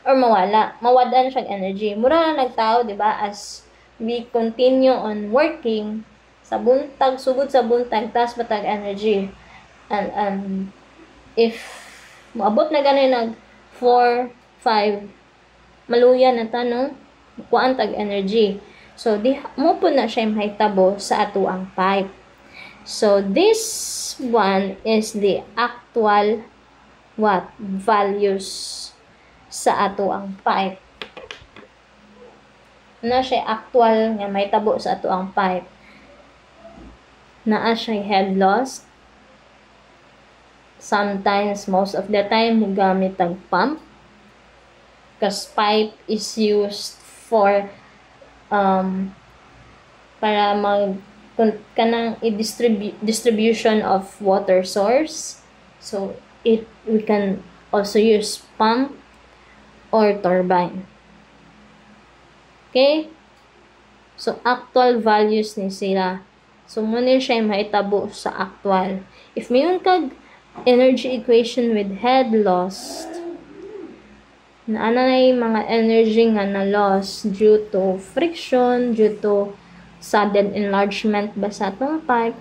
or mawala. Mawadan siyang energy. Mura na nagtao, di ba? As we continue on working, Sa buntag, sugod sa buntag, taas matag energy. And if maabot na gano'n nag 4, 5, maluya na tanong, kuan tag energy. So, mo po na siya mahitabo sa ato ang pipe. So, this one is the actual values sa ato ang pipe. Na siya actual nga mahitabo sa ato ang pipe. Naa siya head loss. Sometimes, most of the time, gamit ang pump. Because pipe is used for para kanang distribution of water source. So we can also use pump or turbine. Okay? So actual values ni sila. So muna siya mahitabo sa actual. If mayroon kag energy equation with head loss, na mga energy nga na loss due to friction, due to sudden enlargement ba sa atong pipe,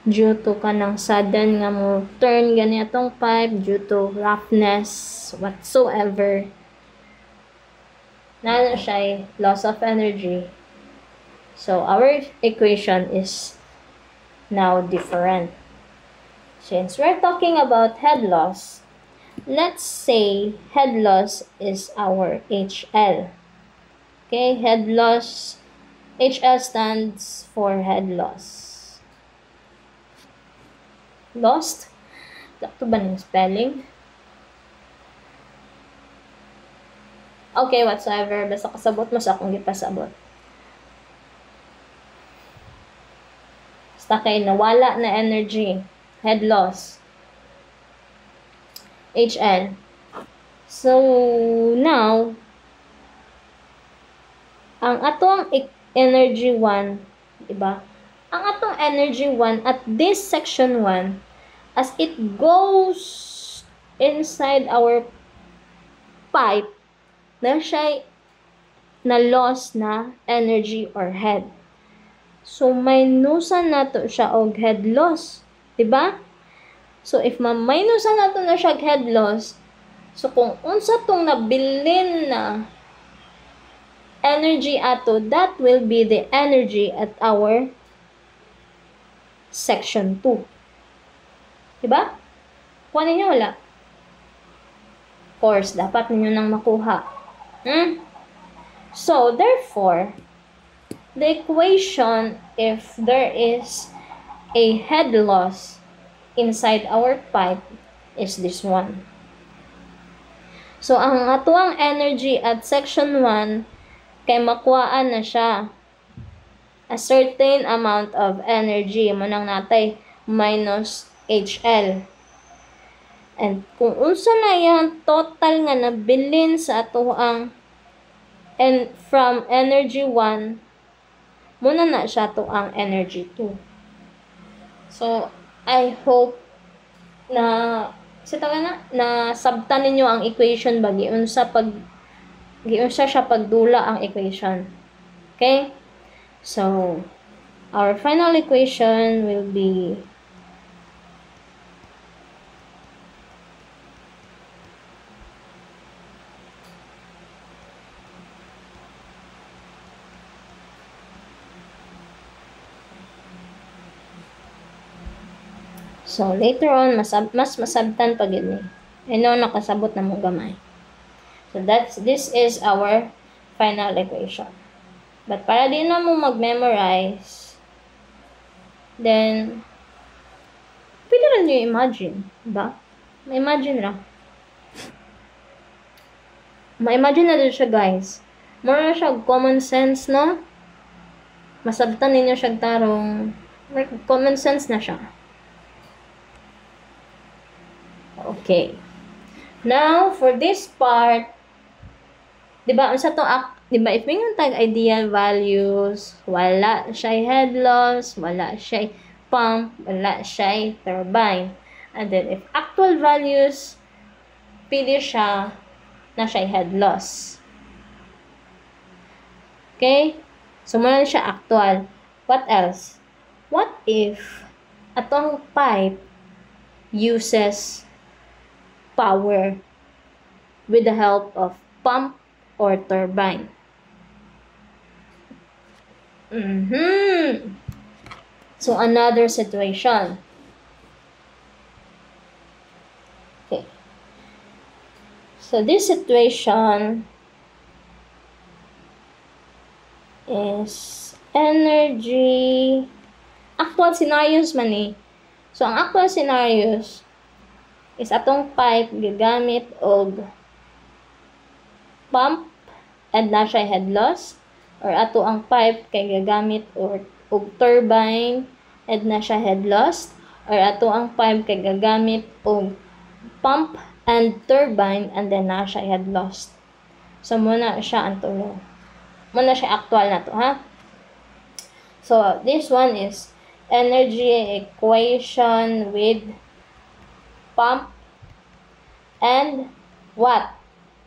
due to kanang sudden nga mo turn gani atong pipe, due to roughness, whatsoever, na siya loss of energy. So our equation is now different. Since we're talking about head loss, let's say head loss is our HL. Okay, head loss, HL stands for head loss. Lost? Ito ba ng spelling? Okay, whatsoever. Basta kasabot mo sa akong gipasabot. Basta kay nawala na energy. Head loss. HL. So, now, ang atong energy 1, diba? Ang atong energy 1 at this section 1, as it goes inside our pipe, na siya na loss na energy or head. So, minusan nato siya og head loss. Diba? So, if ma-minusan nato na siya head loss, so kung unsa tong nabilin na energy ato, that will be the energy at our section 2. Diba? Kuha ninyo wala? Of course, dapat ninyo nang makuha. So, therefore, the equation, if there is a head loss inside our pipe, is this one. So, ang atuang energy at section 1, kay makuhaan na siya a certain amount of energy, manang natay minus HL. And kung unsa na yung total nga nabilin sa atuang and from energy 1, muna na siya to ang energy 2. So, I hope na sabtan ninyo ang equation ba giunsa siya pagdula ang equation. Okay? So, our final equation will be so, later on, mas masabtan pa gid ni. I know nakasabot na mo gamay. So, this is our final equation. But para di na mo mag-memorize, then, pwede rin nyo imagine, ba? Ma-imagine lang. Ma-imagine na din siya, guys. More na siya common sense, no? Masabtan ninyo siya tarong common sense na siya. Okay. Now, for this part, diba, unsa to diba, if may tag ideal values, wala siya head loss, wala siya pump, wala siya turbine. And then, if actual values, pili siya na siya head loss. Okay? So, muna siya actual. What else? What if atong pipe uses power with the help of pump or turbine? So another situation. Okay. So this situation is energy actual scenarios man eh. So ang actual scenarios is atong pipe gigamit og pump and na siya head loss, or ato ang pipe kay gagamit og turbine and na siya head loss, or ato ang pipe kay gagamit og pump and turbine and then na siya head loss. So muna siya ang tulo. Muna siya actual na to, ha? So this one is energy equation with pump and what?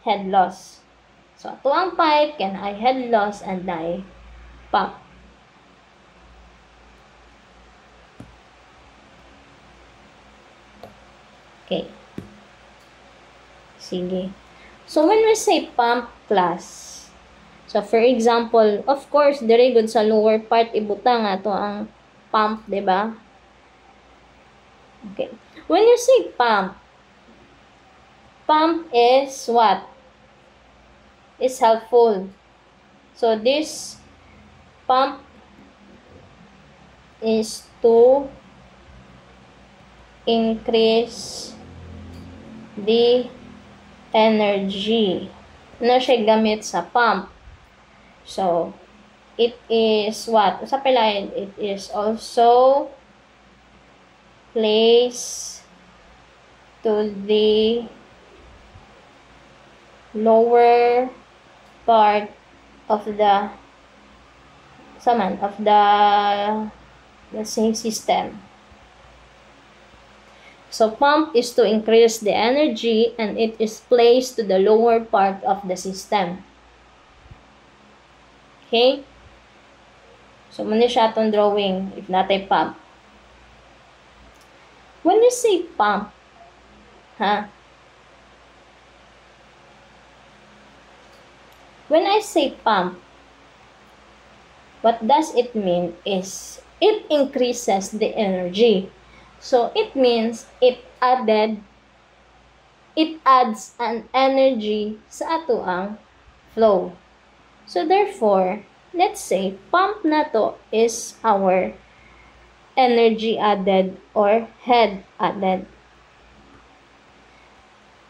Head loss. So, ato ang pipe, can I head loss and I pump. Okay. Sige. So, when we say pump class, so for example, of course, dire good sa lower part, ibutang ato ang pump, diba? Okay. When you say pump is what? Is helpful. So this pump is to increase the energy na siya gamit sa pump. So it is what? Sa palayan, it is also placed to the lower part of the same system. So pump is to increase the energy and it is placed to the lower part of the system. Okay? So muna siya itong drawing if natay pump. When you say pump, when I say pump, what does it mean is it increases the energy. So it means it adds an energy sa ato ang flow. So therefore, let's say pump na to is our energy added or head added.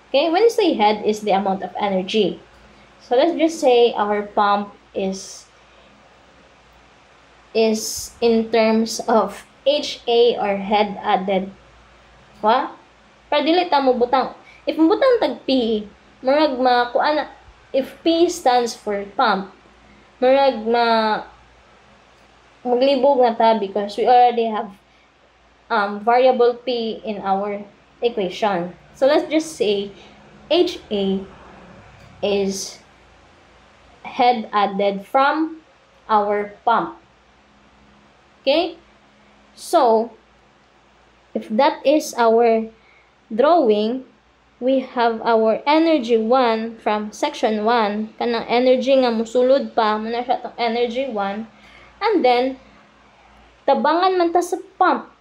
Okay, when you say head is the amount of energy. So let's just say our pump is in terms of HA or head added. Wa? Para dili ta mo butang. If mo butang tag P, murag kuan if P stands for pump, murag maglibog na ta because we already have variable P in our equation. So let's just say HA is head added from our pump. Okay? So, if that is our drawing, we have our energy 1 from section 1. Kanang energy nga musulod pa, muna siya itong energy 1. And then, tabangan man ta sa pump.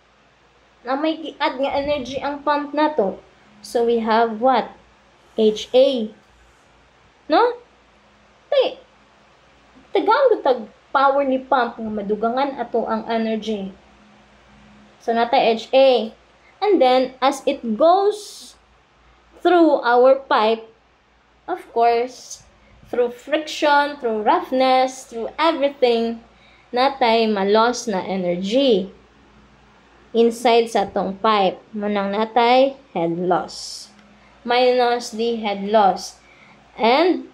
Na may i-add nga energy ang pump na to. So, we have what? HA. No? Tagaan ko tag power ni pump nga madugangan ato ang energy. So nata HA. And then as it goes through our pipe, of course, through friction, through roughness, through everything, natay ma-loss na energy inside sa tong pipe. Manang natay head loss. Minus the head loss. And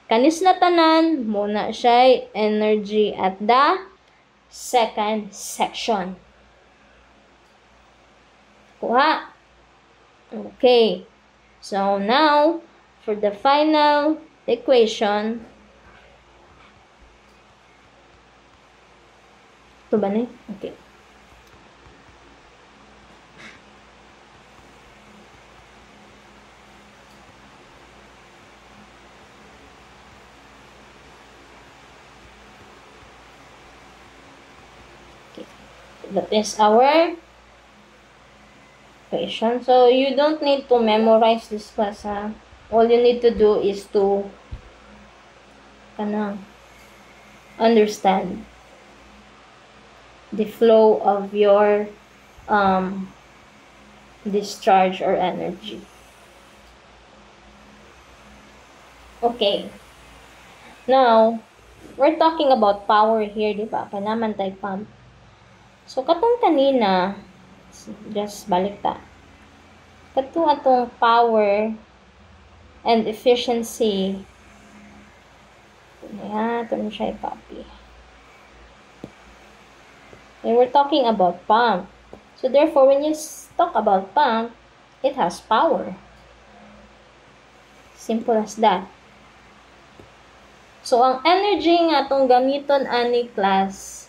kanis na tanan, muna siya energy at the second section. Kuha. Okay. So now, for the final equation, ito ba na? Okay. That is our equation. So, you don't need to memorize this class, ha? All you need to do is to understand the flow of your discharge or energy. Okay. Now, we're talking about power here, di ba? Panamantay pump. So, katong kanina, just balik ta. Katong atong power and efficiency. Ayan, ito na siya i-copy. And we're talking about pump. So, therefore, when you talk about pump, it has power. Simple as that. So, ang energy nga itong gamiton ani class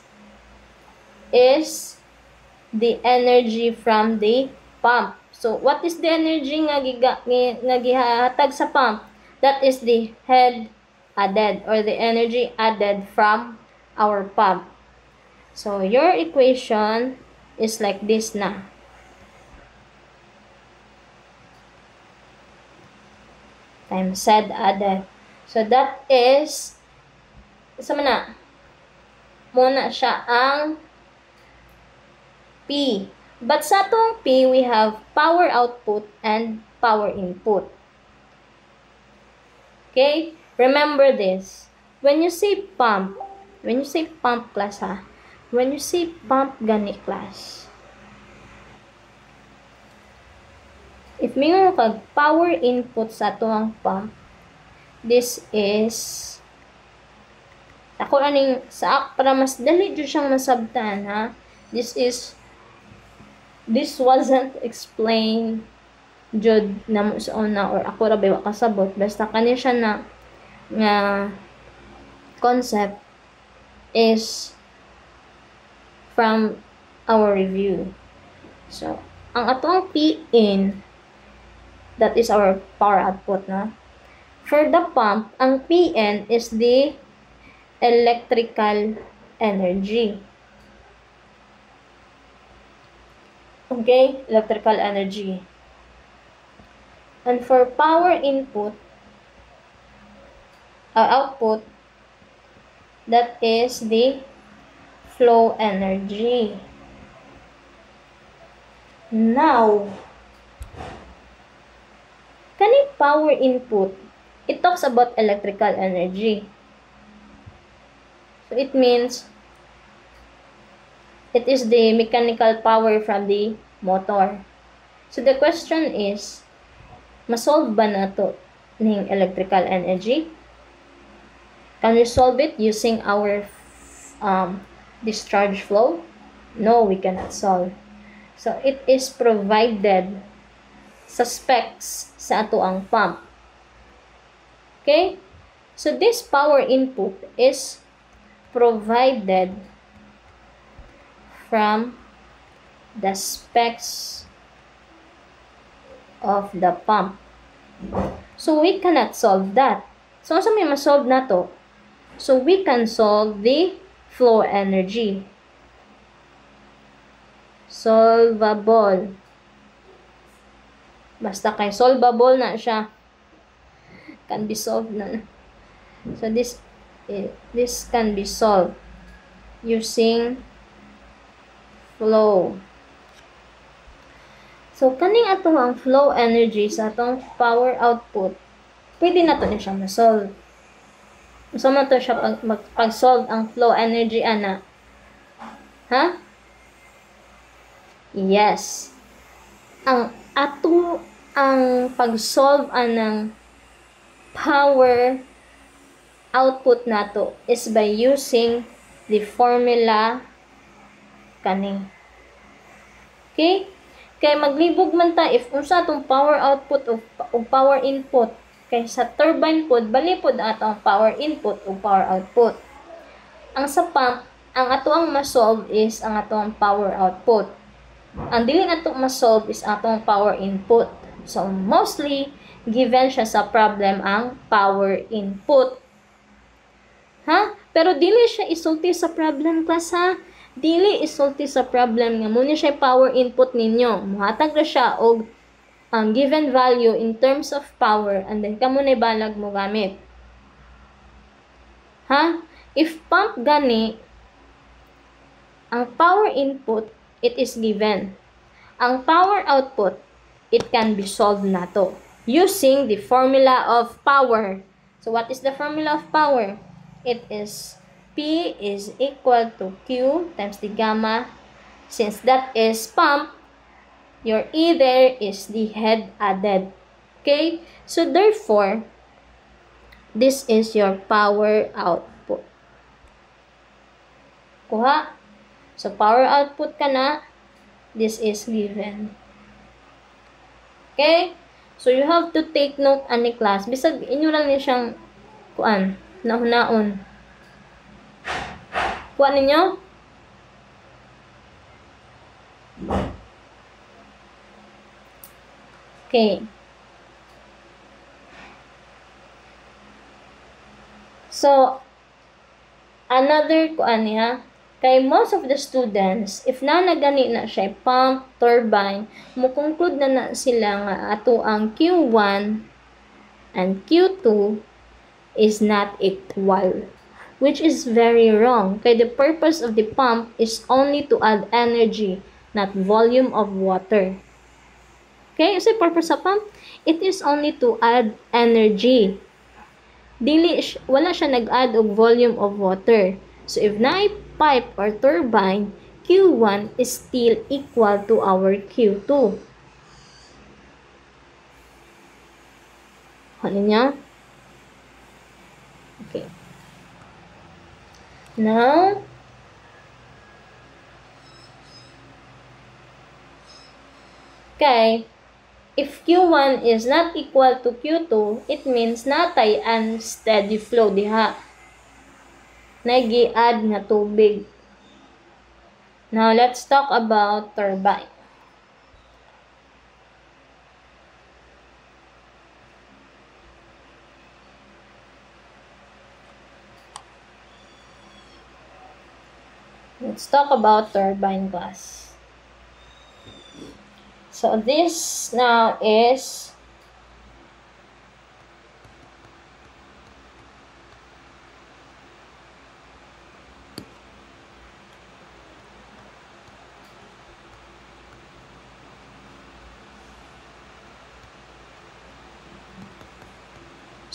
is the energy from the pump. So, what is the energy nga gihatag sa pump? That is the head added or the energy added from our pump. So, your equation is like this na. Times head added. So, that is, sama na, muna siya ang P. But sa itong P, we have power output and power input. Okay? Remember this. When you say pump class ha, when you say pump gani class, if may nga kag power input sa itong pump, this is ako aning sa para mas dali jud siyang masabtan ha. This wasn't explained jud na sa una or ako ra ba kasabot basta kani siya na nga concept is from our review. So, ang atong Pin, that is our power output na. For the pump, ang Pn is the electrical energy. Okay? Electrical energy. And for power input, output, that is the flow energy. Now, kani power input, it talks about electrical energy. So, it means it is the mechanical power from the motor. So, the question is, masolve ba na to ning electrical energy? Can we solve it using our discharge flow? No, we cannot solve. So, it is provided sa specs sa ato ang pump. Okay? So, this power input is provided from the specs of the pump. So, we cannot solve that. So, may masolve na to? So, we can solve the flow energy. Solvable. Basta kay solvable na siya. Can be solved na. So, this can be solved using flow. So, kaning ato ang flow energy sa atong power output, pwede na to siya ma-solve. So, na to siya pag-solve ang flow energy, ana. Ha? Yes. Ang pag-solve anang power output nato is by using the formula kani. Okay? Kay maglibog man ta if unsa atong power output o power input. Kay sa turbine pod bali pod atong power input o power output. Ang sa pump, ang atong ma-solve is ang atong power output. Ang dili nato ma-solve is atong power input. So mostly given siya sa problem ang power input. Ha? Pero dili siya isulti sa problem class ha. dili isulti sa problem nga muna siya power input ninyo. Muhatag ra siya og ang given value in terms of power and then kamo na balag mo gamit. Ha? If pump gani, ang power input, it is given. Ang power output, it can be solved nato using the formula of power. So what is the formula of power? It is P is equal to Q times the gamma. Since that is pump, your E there is the head added. Okay? So therefore, this is your power output. Kuha? So power output ka na, this is given. Okay? So you have to take note ani class. Bisag inyo lang niya siyang kuan, nahunaon. Kuha ninyo? Okay. So, another kuan niya, kay most of the students, if gani na siya pump, turbine, mo-conclude na sila nga ato ang Q1 and Q2 is not equal, which is very wrong. Kay the purpose of the pump is only to add energy, not volume of water. Okay, so purpose of pump, it is only to add energy. Wala siya nag-add og volume of water. So if na pipe or turbine, Q1 is still equal to our Q2. Ano niya? Okay. Now, okay, if Q1 is not equal to Q2, it means natay unsteady flow diha. Nag-i-add nga tubig. Now, let's talk about turbine. Let's talk about turbine class. So, this now is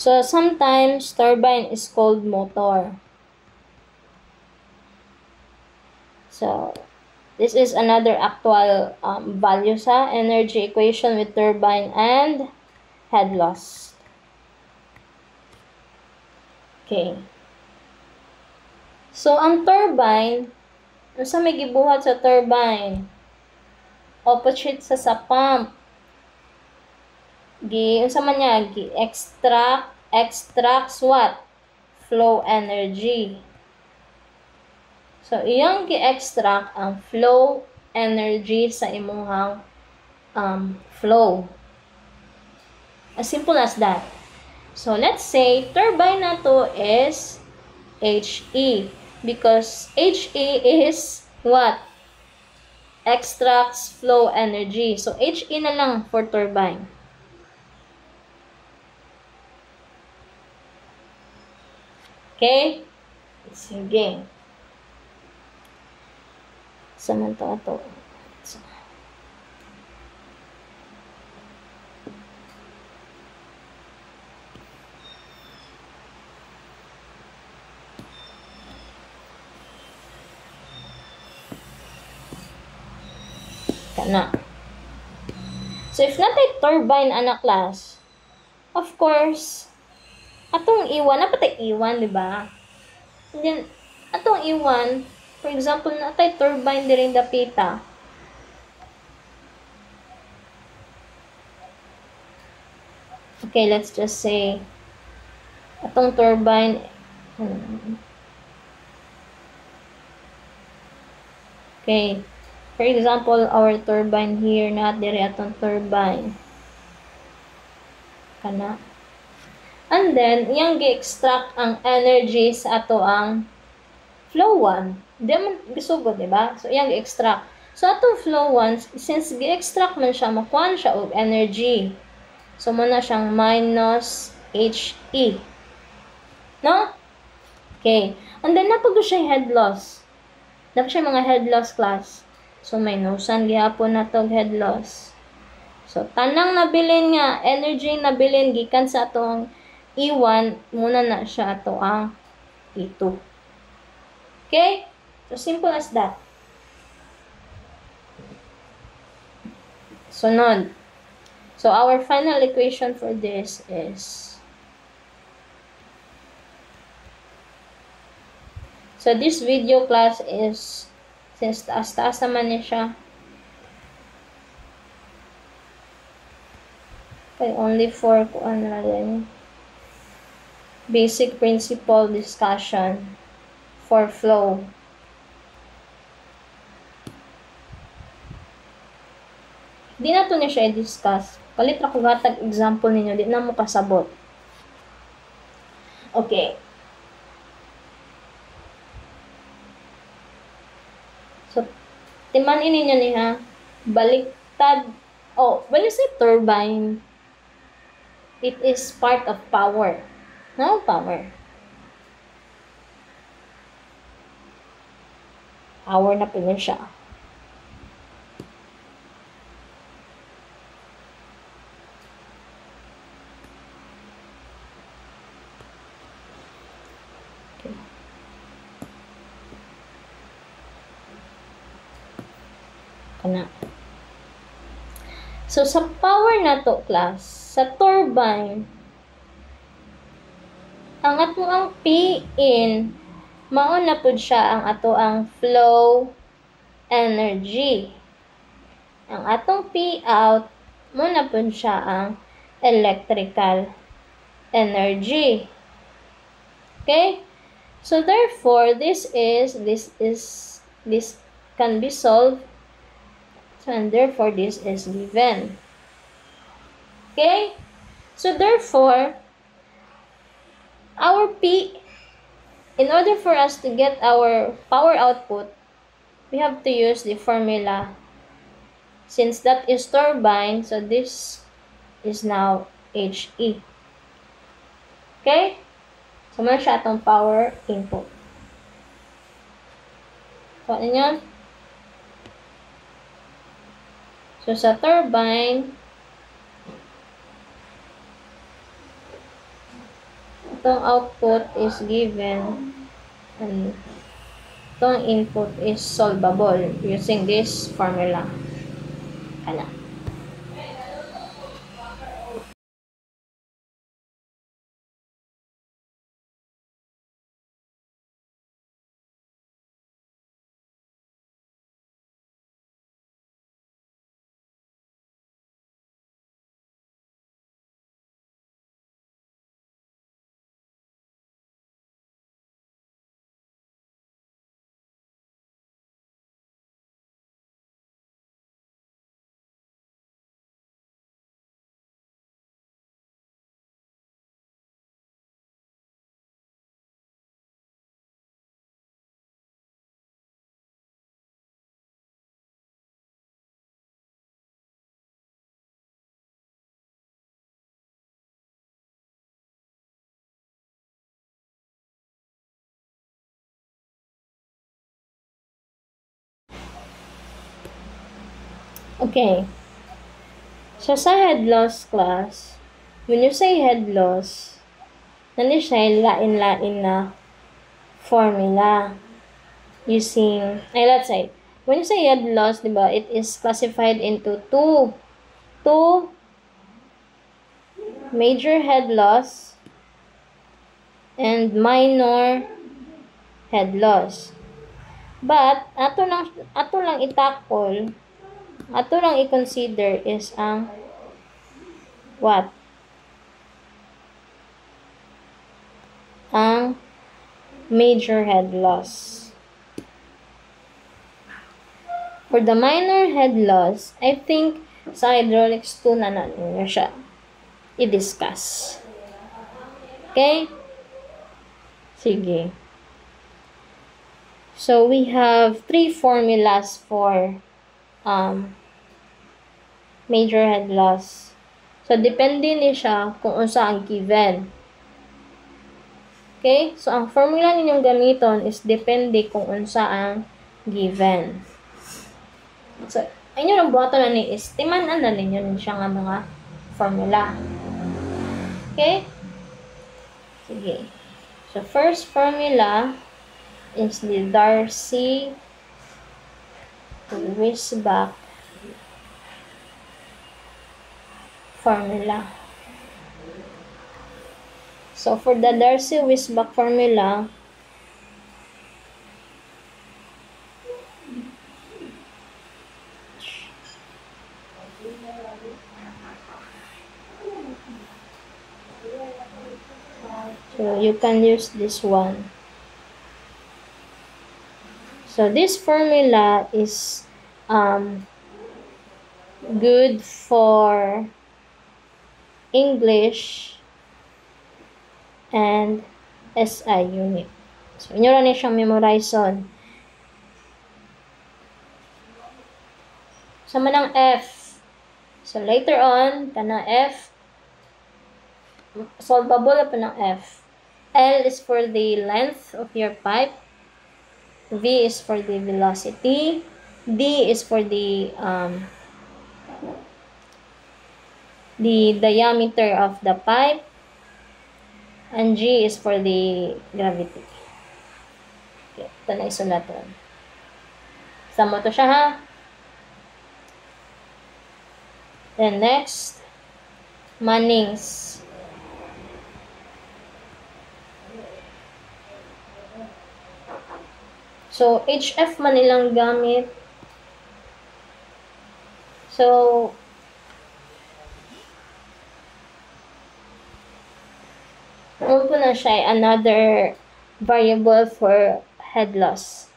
so sometimes turbine is called motor. So this is another actual value sa energy equation with turbine and head loss. Okay. So ang turbine, ano sa may gibuhat sa turbine? Opposite sa pump. Unsa man niya? Extracts what? Flow energy. So, iyang gi-extract ang flow energy sa imuhang flow. As simple as that. So, let's say, turbine na to is HE. Because HE is what? Extracts flow energy. So, HE na lang for turbine. Okay? Sige. Samantala to. Kana. So, if natay turbine ana class, of course, atong iwan, napatay iwan, di ba? And then, atong iwan, for example, natay turbine din dapita. Okay, let's just say, atong turbine, okay, for example, our turbine here, not dire atong turbine. Kana. And then, iyang gi-extract ang energy sa ato ang flow 1. Di man gisugod, di ba? So, iyang i-extract. So, atong flow 1, since gi-extract man siya, makuha siya og energy. So, muna siyang minus He. No? Okay. And then, napag siya head loss. Dapat siya mga head loss class. So, may nosan gihapon na to head loss. So, tanang nabilin nga, energy nabilin, gikan sa atong E1, muna na siya ato ang E2. Okay? So, simple as that. Sunod. So, our final equation for this is, so, this video class is, since taas-taas naman niya siya, okay, only for kuan na rin, basic principle discussion for flow. Di na to niya siya i-discuss. Palit ra ko gatag example ninyo, di na mo kasabot. Okay. So, timanin ninyo niya, baliktad. Oh, when you say turbine, it is part of power. No, power. Power na po siya. Kana. So, sa power na to, class, sa turbine, ang ato ang P-in, mauna po siya ang ato ang flow energy. Ang atong P-out, muna po siya ang electrical energy. Okay? So, therefore, this can be solved. So, and therefore, this is given. Okay? So, therefore, our P, in order for us to get our power output, we have to use the formula. Since that is turbine, so this is now HE. Okay? So, man siya itong power input. So, ano yun? So, sa turbine, itong output is given and itong input is solvable using this formula. Kana. Okay. So, sa head loss class, when you say head loss, nani siya lain-lain na formula using, let's say, when you say head loss, diba, it is classified into two major head loss and minor head loss. But, ato lang itakol, ato lang i-consider is ang what? Ang major head loss. For the minor head loss, I think sa hydraulics 2 na natin siya i-discuss. Okay? Sige. So we have 3 formulas for major head loss. So depende ni siya kung unsa ang given. Okay? So ang formula ninyong gamiton is depende kung unsa ang given. So inyo ang buhaton na ni is timan-an na ninyo siya nga mga formula. Okay? Sige. So first formula is the Darcy-Weisbach formula. So for the Darcy-Weisbach formula, so you can use this one. So this formula is good for English and SI unit. So inyo ra ni siyang memorizon. Sama ng F. So later on, kana F, solvable na po ng F. L is for the length of your pipe. V is for the velocity. D is for the diameter of the pipe. And G is for the gravity. Okay, ito na isulatan. Sama to siya ha. Then next, Manning's. So, HF man nilang gamit. So, po na siya another variable for head loss.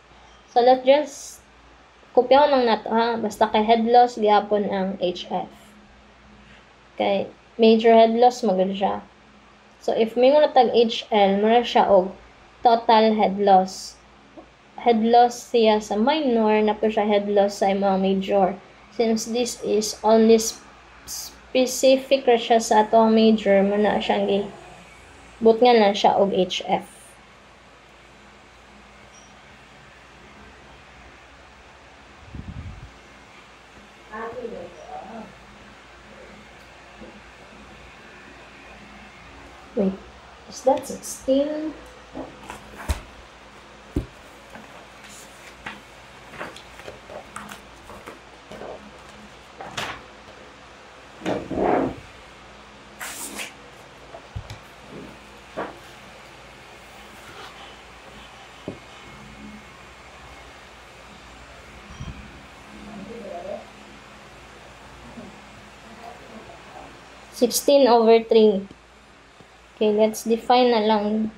So, let's just kopyaw lang nato ha. Basta kay head loss, gihapon ang HF. Kay major head loss, magod siya. So, if may mga tag HL, mara siya og total head loss. Head loss siya sa minor, na po siya head loss sa mga major. Since this is only specific ra siya sa atong major, muna siyang but nga lang siya og HF. Wait, is that 16? (16 over 3). Okay, let's define na lang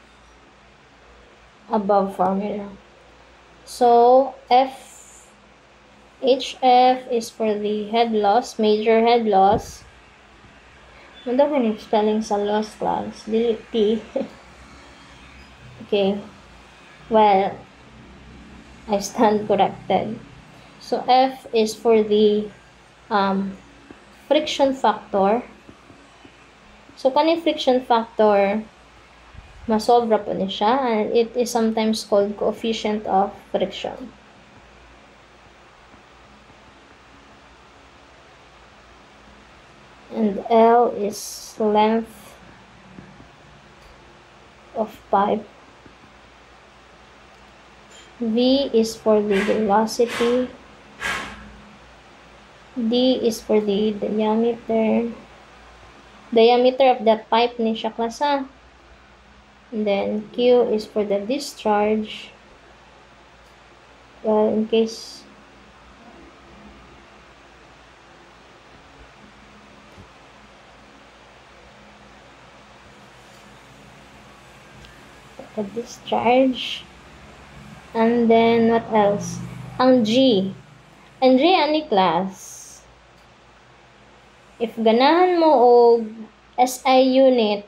above formula. So, HF is for the head loss, major head loss. Manda ba ni spelling sa loss class? Dili T. Okay. Well, I stand corrected. So, F is for the friction factor. So, kani friction factor, masobra po ni siya, and it is sometimes called coefficient of friction. And L is length of pipe. V is for the velocity. D is for the diameter of that pipe ni siya klasa. And then Q is for the discharge. Well, in case the discharge. And then what else? Ang G. Ang G ani class? If ganahan mo og SI unit,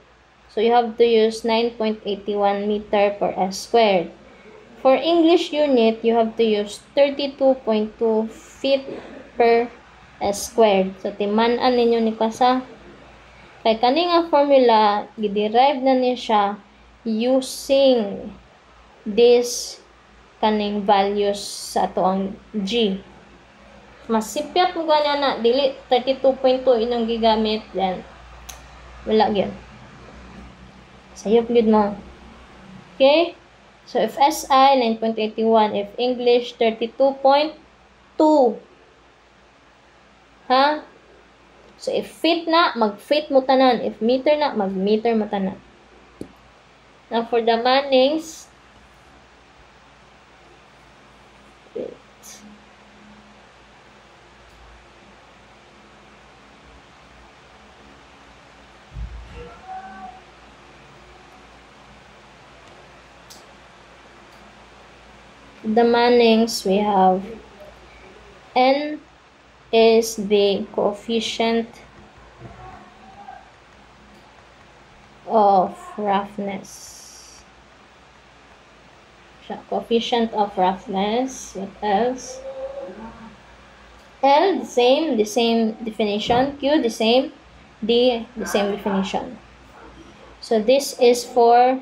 so you have to use 9.81 meter per S squared. For English unit, you have to use 32.2 feet per squared. So, timan-an ninyo ni Kasa. Kay kani nga formula, giderive na niya siya using this kaning values sa ato ang G. Masipyat mo ganyan na, dili 32.2 inyong gigamit, then wala yun. Sayop yun mo. Okay? So, if SI, 9.81. If English, 32.2. Ha? So, if feet na, mag-feet mo tanan. If meter na, mag-meter mo tanan. Now, for the Mannings, we have N is the coefficient of roughness. Coefficient of roughness. What else? L, the same definition. Q, the same. D, the same definition. So, this is for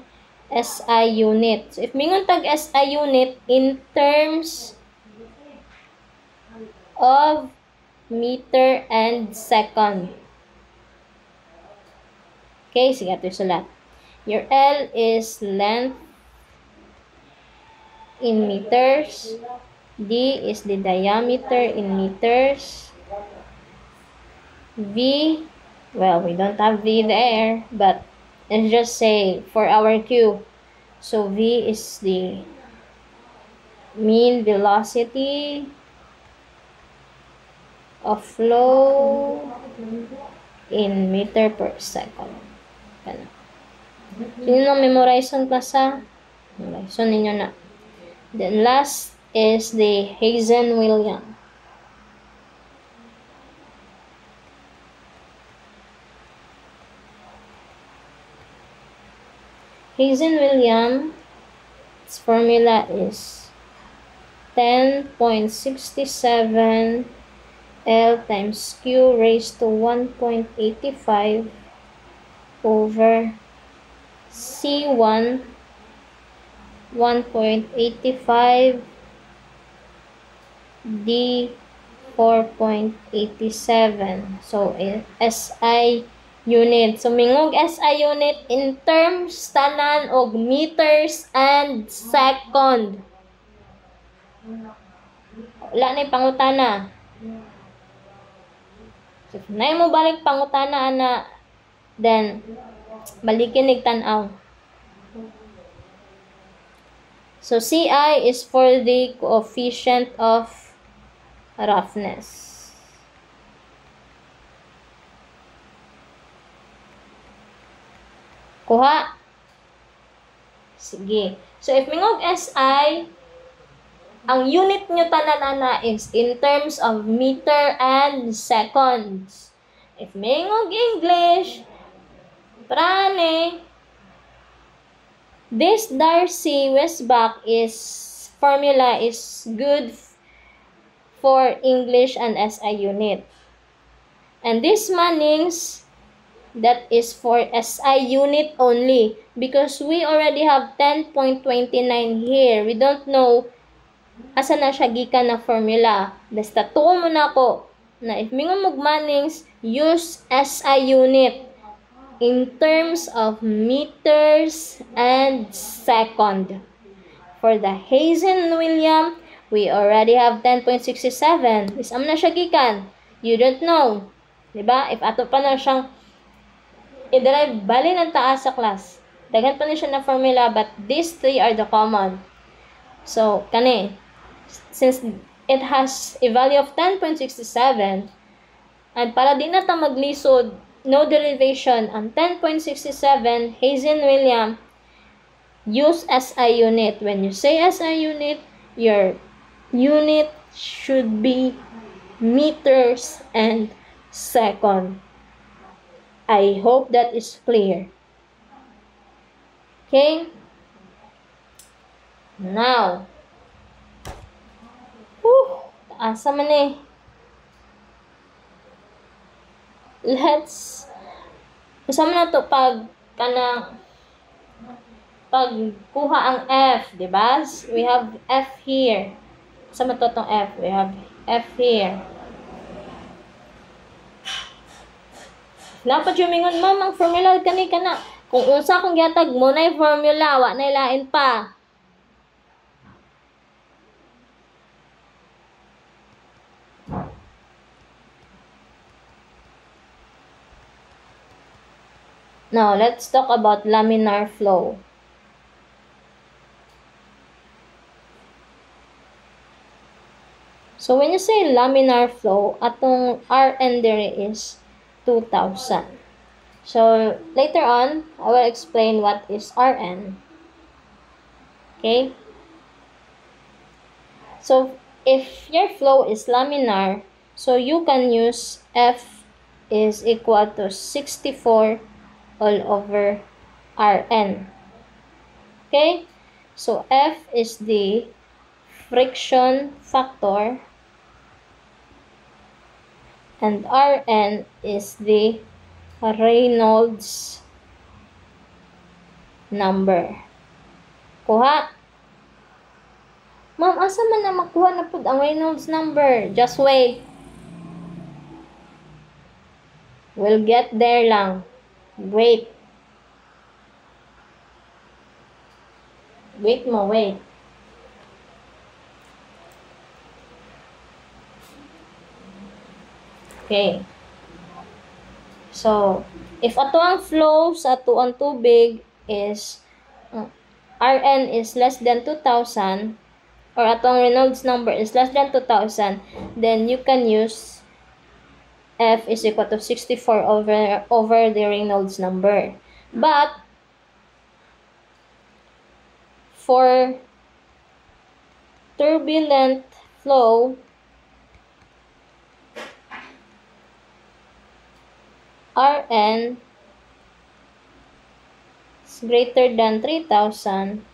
SI unit. So, if mingon tag SI unit in terms of meter and second. Okay, sige ito sulat. Your L is length in meters. D is the diameter in meters. V, well, we don't have V there, but let's just say for our Q. So, V is the mean velocity of flow in meter per second. Kana. Sino na memorize ang klasa? Memorize ninyo na. Then, last is the Hazen-Williams. Hazen-Williams, its formula is 10.67 L times Q raised to 1.85 over C1 1.85 D 4.87. So, SI unit. So, mingog SI unit in terms tanan og meters and second. Wala na yung pangutana. So, if na mo balik pangutana ana, then balikin nigtanaw. So, CI is for the coefficient of roughness. Kuha? Sige. So, if mingog SI, ang unit nyo tananana is in terms of meter and seconds. If mingog English, prane, this Darcy-Weisbach formula is good for English and SI unit. And this Mannings, that is for SI unit only because we already have 10.29 here. We don't know asa na siya gikan na formula. Basta tuo mo na ako na if mingon mog Mannings, use SI unit in terms of meters and second. For the Hazen-Williams, we already have 10.67. Isam na siya gikan. You don't know. Diba? If ato pa na siyang i-derive, bali ng taas sa class. Dagan pa na siya na formula, but these three are the common. So, kani, since it has a value of 10.67, and para di na ta maglisod, no derivation, ang 10.67, Hazen-Williams, use SI unit. When you say SI unit, your unit should be meters and second. I hope that is clear. Okay? Now, asa man eh. Kasama na to pagkuha ang F, di ba? We have F here. Kasama to tong F. We have F here. Dapat yung mingon, ma'am, ang formula kani ka na. Kung unsa kong gihatag mo na yung formula, wa na ilain pa. Now, let's talk about laminar flow. So, when you say laminar flow, atong Rn there is 2,000. So, later on, I will explain what is Rn. Okay? So, if your flow is laminar, so you can use F is equal to 64 all over Rn. Okay? So, F is the friction factor and Rn is the Reynolds number. Kuha? Ma'am, asa man na makuha na po ang Reynolds number? Just wait. We'll get there lang. Wait. Wait mo, wait. Okay. So, if ato ang flow sa ato ang tubig is Rn is less than 2,000 or ato ang Reynolds number is less than 2,000, then you can use F is equal to 64 over the Reynolds number. But for turbulent flow, Rn is greater than 3,000,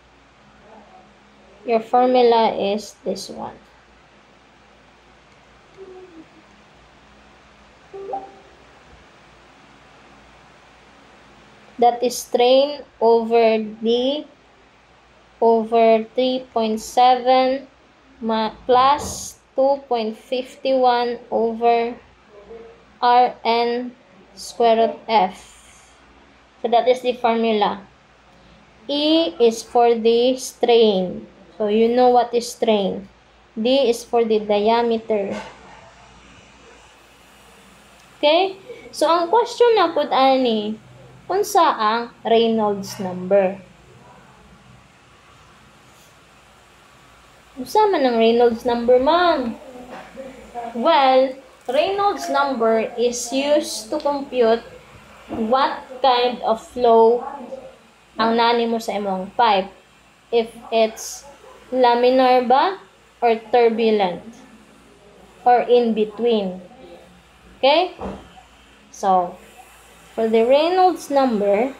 your formula is this one. That is strain over D over 3.7 plus 2.51 over Rn square root F. So that is the formula. E is for the strain. So you know what is strain. D is for the diameter. Okay? So ang question na pud ani, unsa ang Reynolds number? Unsa man ang Reynolds number, ma'am? Well, Reynolds number is used to compute what kind of flow ang nani mo sa imong pipe. If it's laminar ba or turbulent or in between. Okay? So, for the Reynolds number,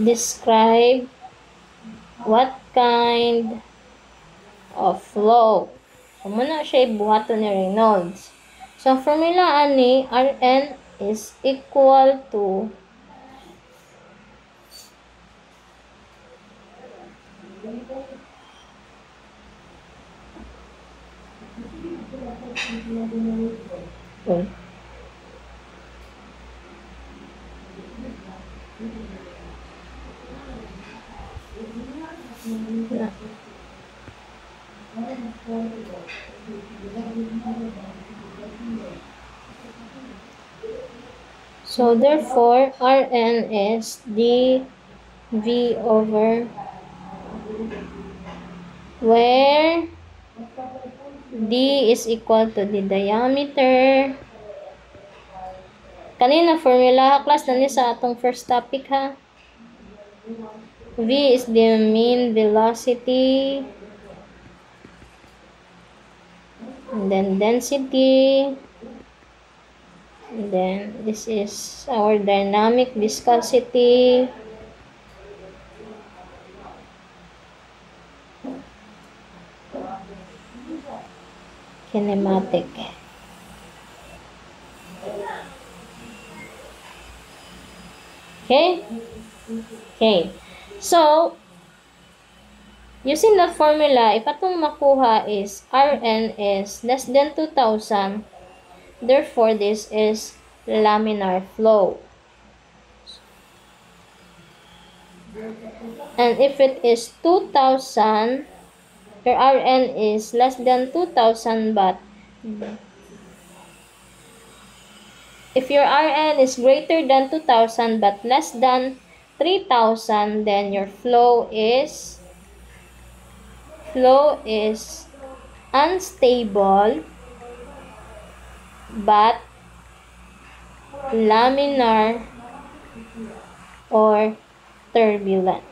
describe what kind of flow. So, muna siya ibuhato ni Reynolds. So, ang formula ani, Rn is equal to so therefore Rn is dV over where D is equal to the diameter. Kanina formula ha class nani sa atong first topic ha. V is the mean velocity and then density, and then this is our dynamic viscosity, kinematic. Okay? Okay. So, using that formula, if atong makuha is Rn is less than 2,000, therefore this is laminar flow. And if it is 2,000, your Rn is less than 2,000, but if your Rn is greater than 2,000 but less than 3,000, then your flow is unstable but laminar or turbulent.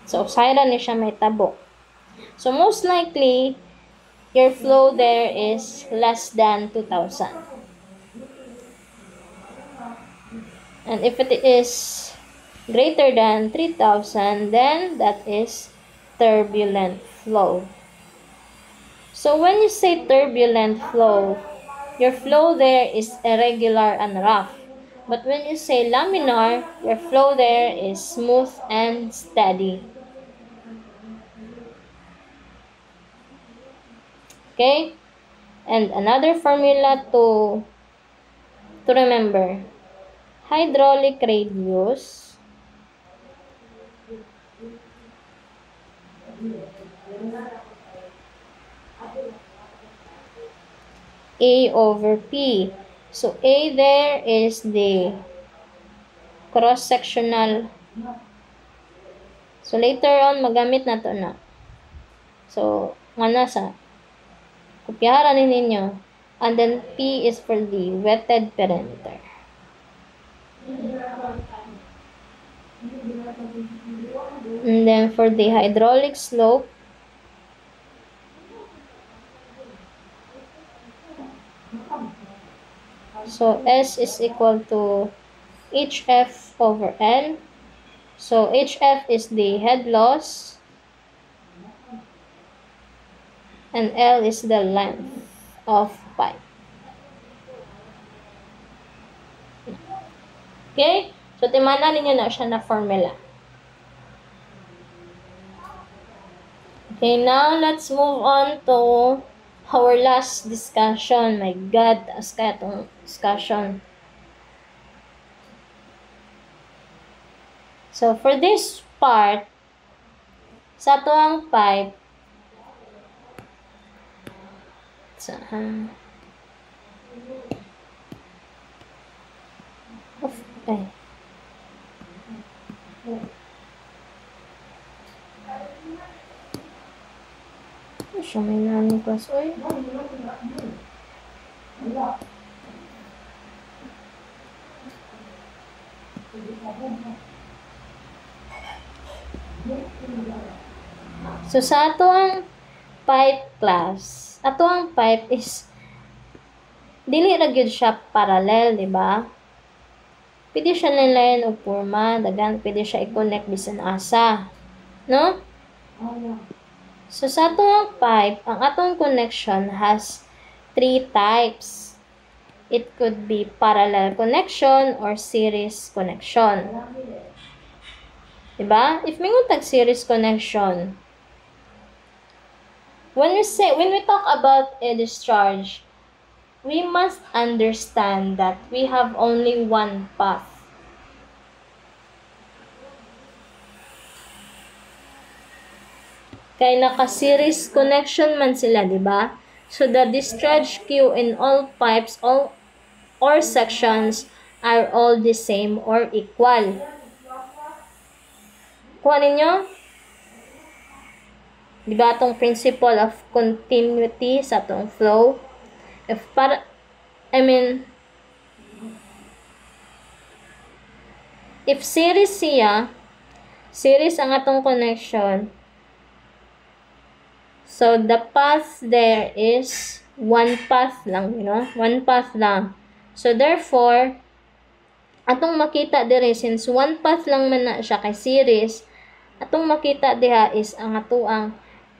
So, usahay ni siya may tabo. So, most likely, your flow there is less than 2,000. And if it is greater than 3,000, then that is turbulent flow. So, when you say turbulent flow, your flow there is irregular and rough. But when you say laminar, your flow there is smooth and steady. Okay? And another formula to remember. Hydraulic radius A over P. So, A there is the cross-sectional. So, later on, magamit na to na. So, nga nasa, kopyaharan ninyo. And then, P is for the wetted perimeter. And then, for the hydraulic slope, so S is equal to HF over L. So HF is the head loss and L is the length of pipe. Okay? So timanan ninyo na siya na formula. Okay, now let's move on to our last discussion. My God, taas kaya itong discussion. So, for this part, sa tuwang pipe, siya may namin class. Oy. So, sa ato ang pipe class, ato ang pipe is dili ra gyud siya parallel, di ba? Pwede siya nilayan o porma, dagan pwede siya i-connect bisan asa. No? So, sa atong pipe, ang atong connection has 3 types. It could be parallel connection or series connection. Diba? If may tag series connection, when we talk about a discharge, we must understand that we have only one path. Kaya naka-series connection man sila, di ba? So, the discharge queue in all pipes, or sections are all the same or equal. Kuha ninyo? Di ba itong principle of continuity sa itong flow? If series siya, series ang atong connection, so the path there is one path lang, you know? One path lang. So, therefore, atong makita dire, since one path lang man na siya kay series, atong makita diha is ang atuang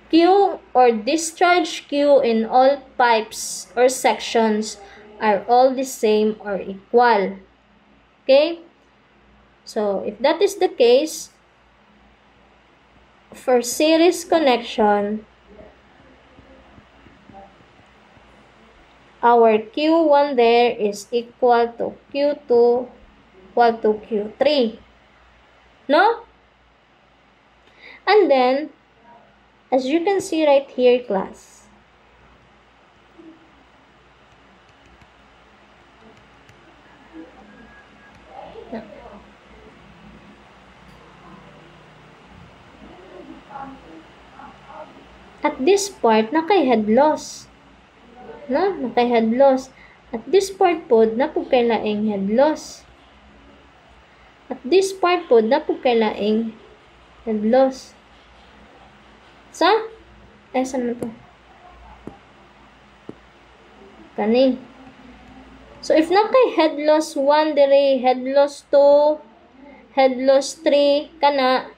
Q or discharge Q in all pipes or sections are all the same or equal. Okay? So, if that is the case, for series connection, our Q1 there is equal to Q2 equal to Q3. No? And then, as you can see right here, class, at this part, nakay-head loss. No? Nakay-head loss. At this part po, napog kay laing head loss. At this part po, napog kay laing head loss. Sa? Saan mo to? Kani. So, if nakay head loss 1 dire, head loss 2, head loss 3, kana.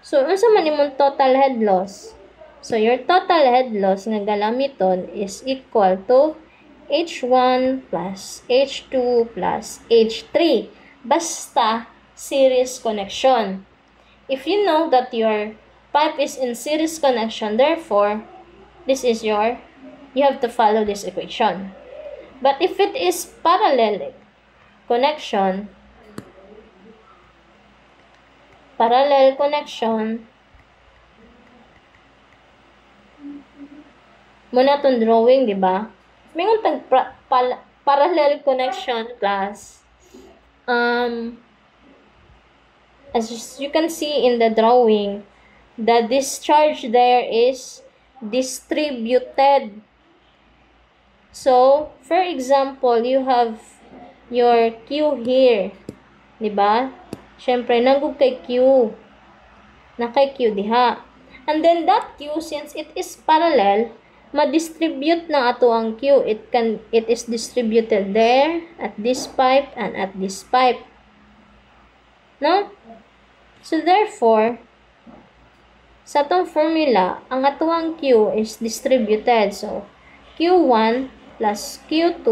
So, unsa man imong total head loss? So, your total head loss nga galamiton is equal to H1 plus H2 plus H3. Basta, series connection. If you know that your pipe is in series connection, therefore, this is your, you have to follow this equation. But if it is parallel connection, muna itong drawing, di ba? Mayroon tag parallel connection, class. As you can see in the drawing, the discharge there is distributed. So, for example, you have your Q here. Diba? Siyempre, nagug kay Q. Nakay Q diha. And then that Q, since it is parallel, ma-distribute na ato ang Q. It is distributed there, at this pipe, and at this pipe. No? So, therefore, sa itong formula, ang atuang Q is distributed. So, Q1 plus Q2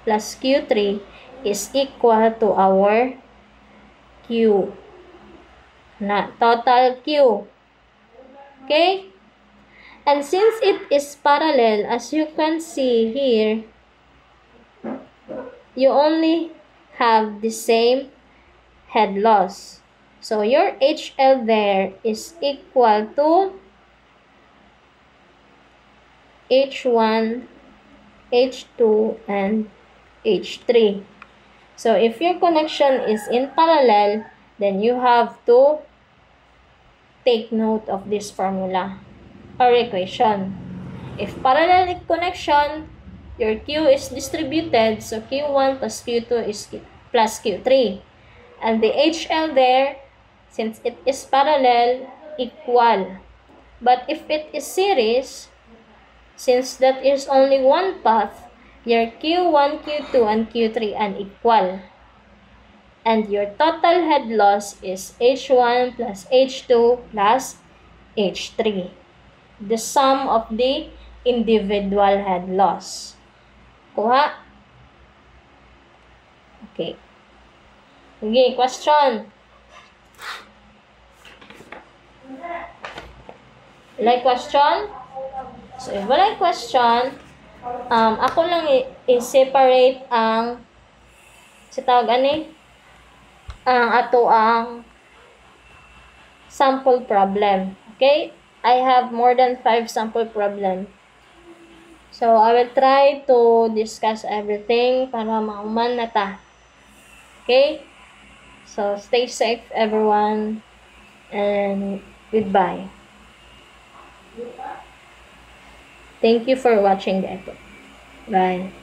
plus Q3 is equal to our Q. Na, total Q. Okay? And since it is parallel, as you can see here, you only have the same head loss. So, your HL there is equal to H1, H2, and H3. So, if your connection is in parallel, then you have to take note of this formula or equation. If parallel connection, your Q is distributed, so Q1 plus Q2 is plus Q3. And the HL there, since it is parallel, equal. But if it is series, since that is only one path, your Q1, Q2, and Q3 are equal. And your total head loss is H1 plus H2 plus H3. The sum of the individual head loss. Kuha? Okay. Okay, question. Like question? So, if wala question, ako lang i-separate ang sa tawag ani ang ato ang sample problem. Okay? I have more than 5 sample problem. So, I will try to discuss everything para mauman na ta. Okay? So, stay safe, everyone, and goodbye. Thank you for watching the episode. Bye.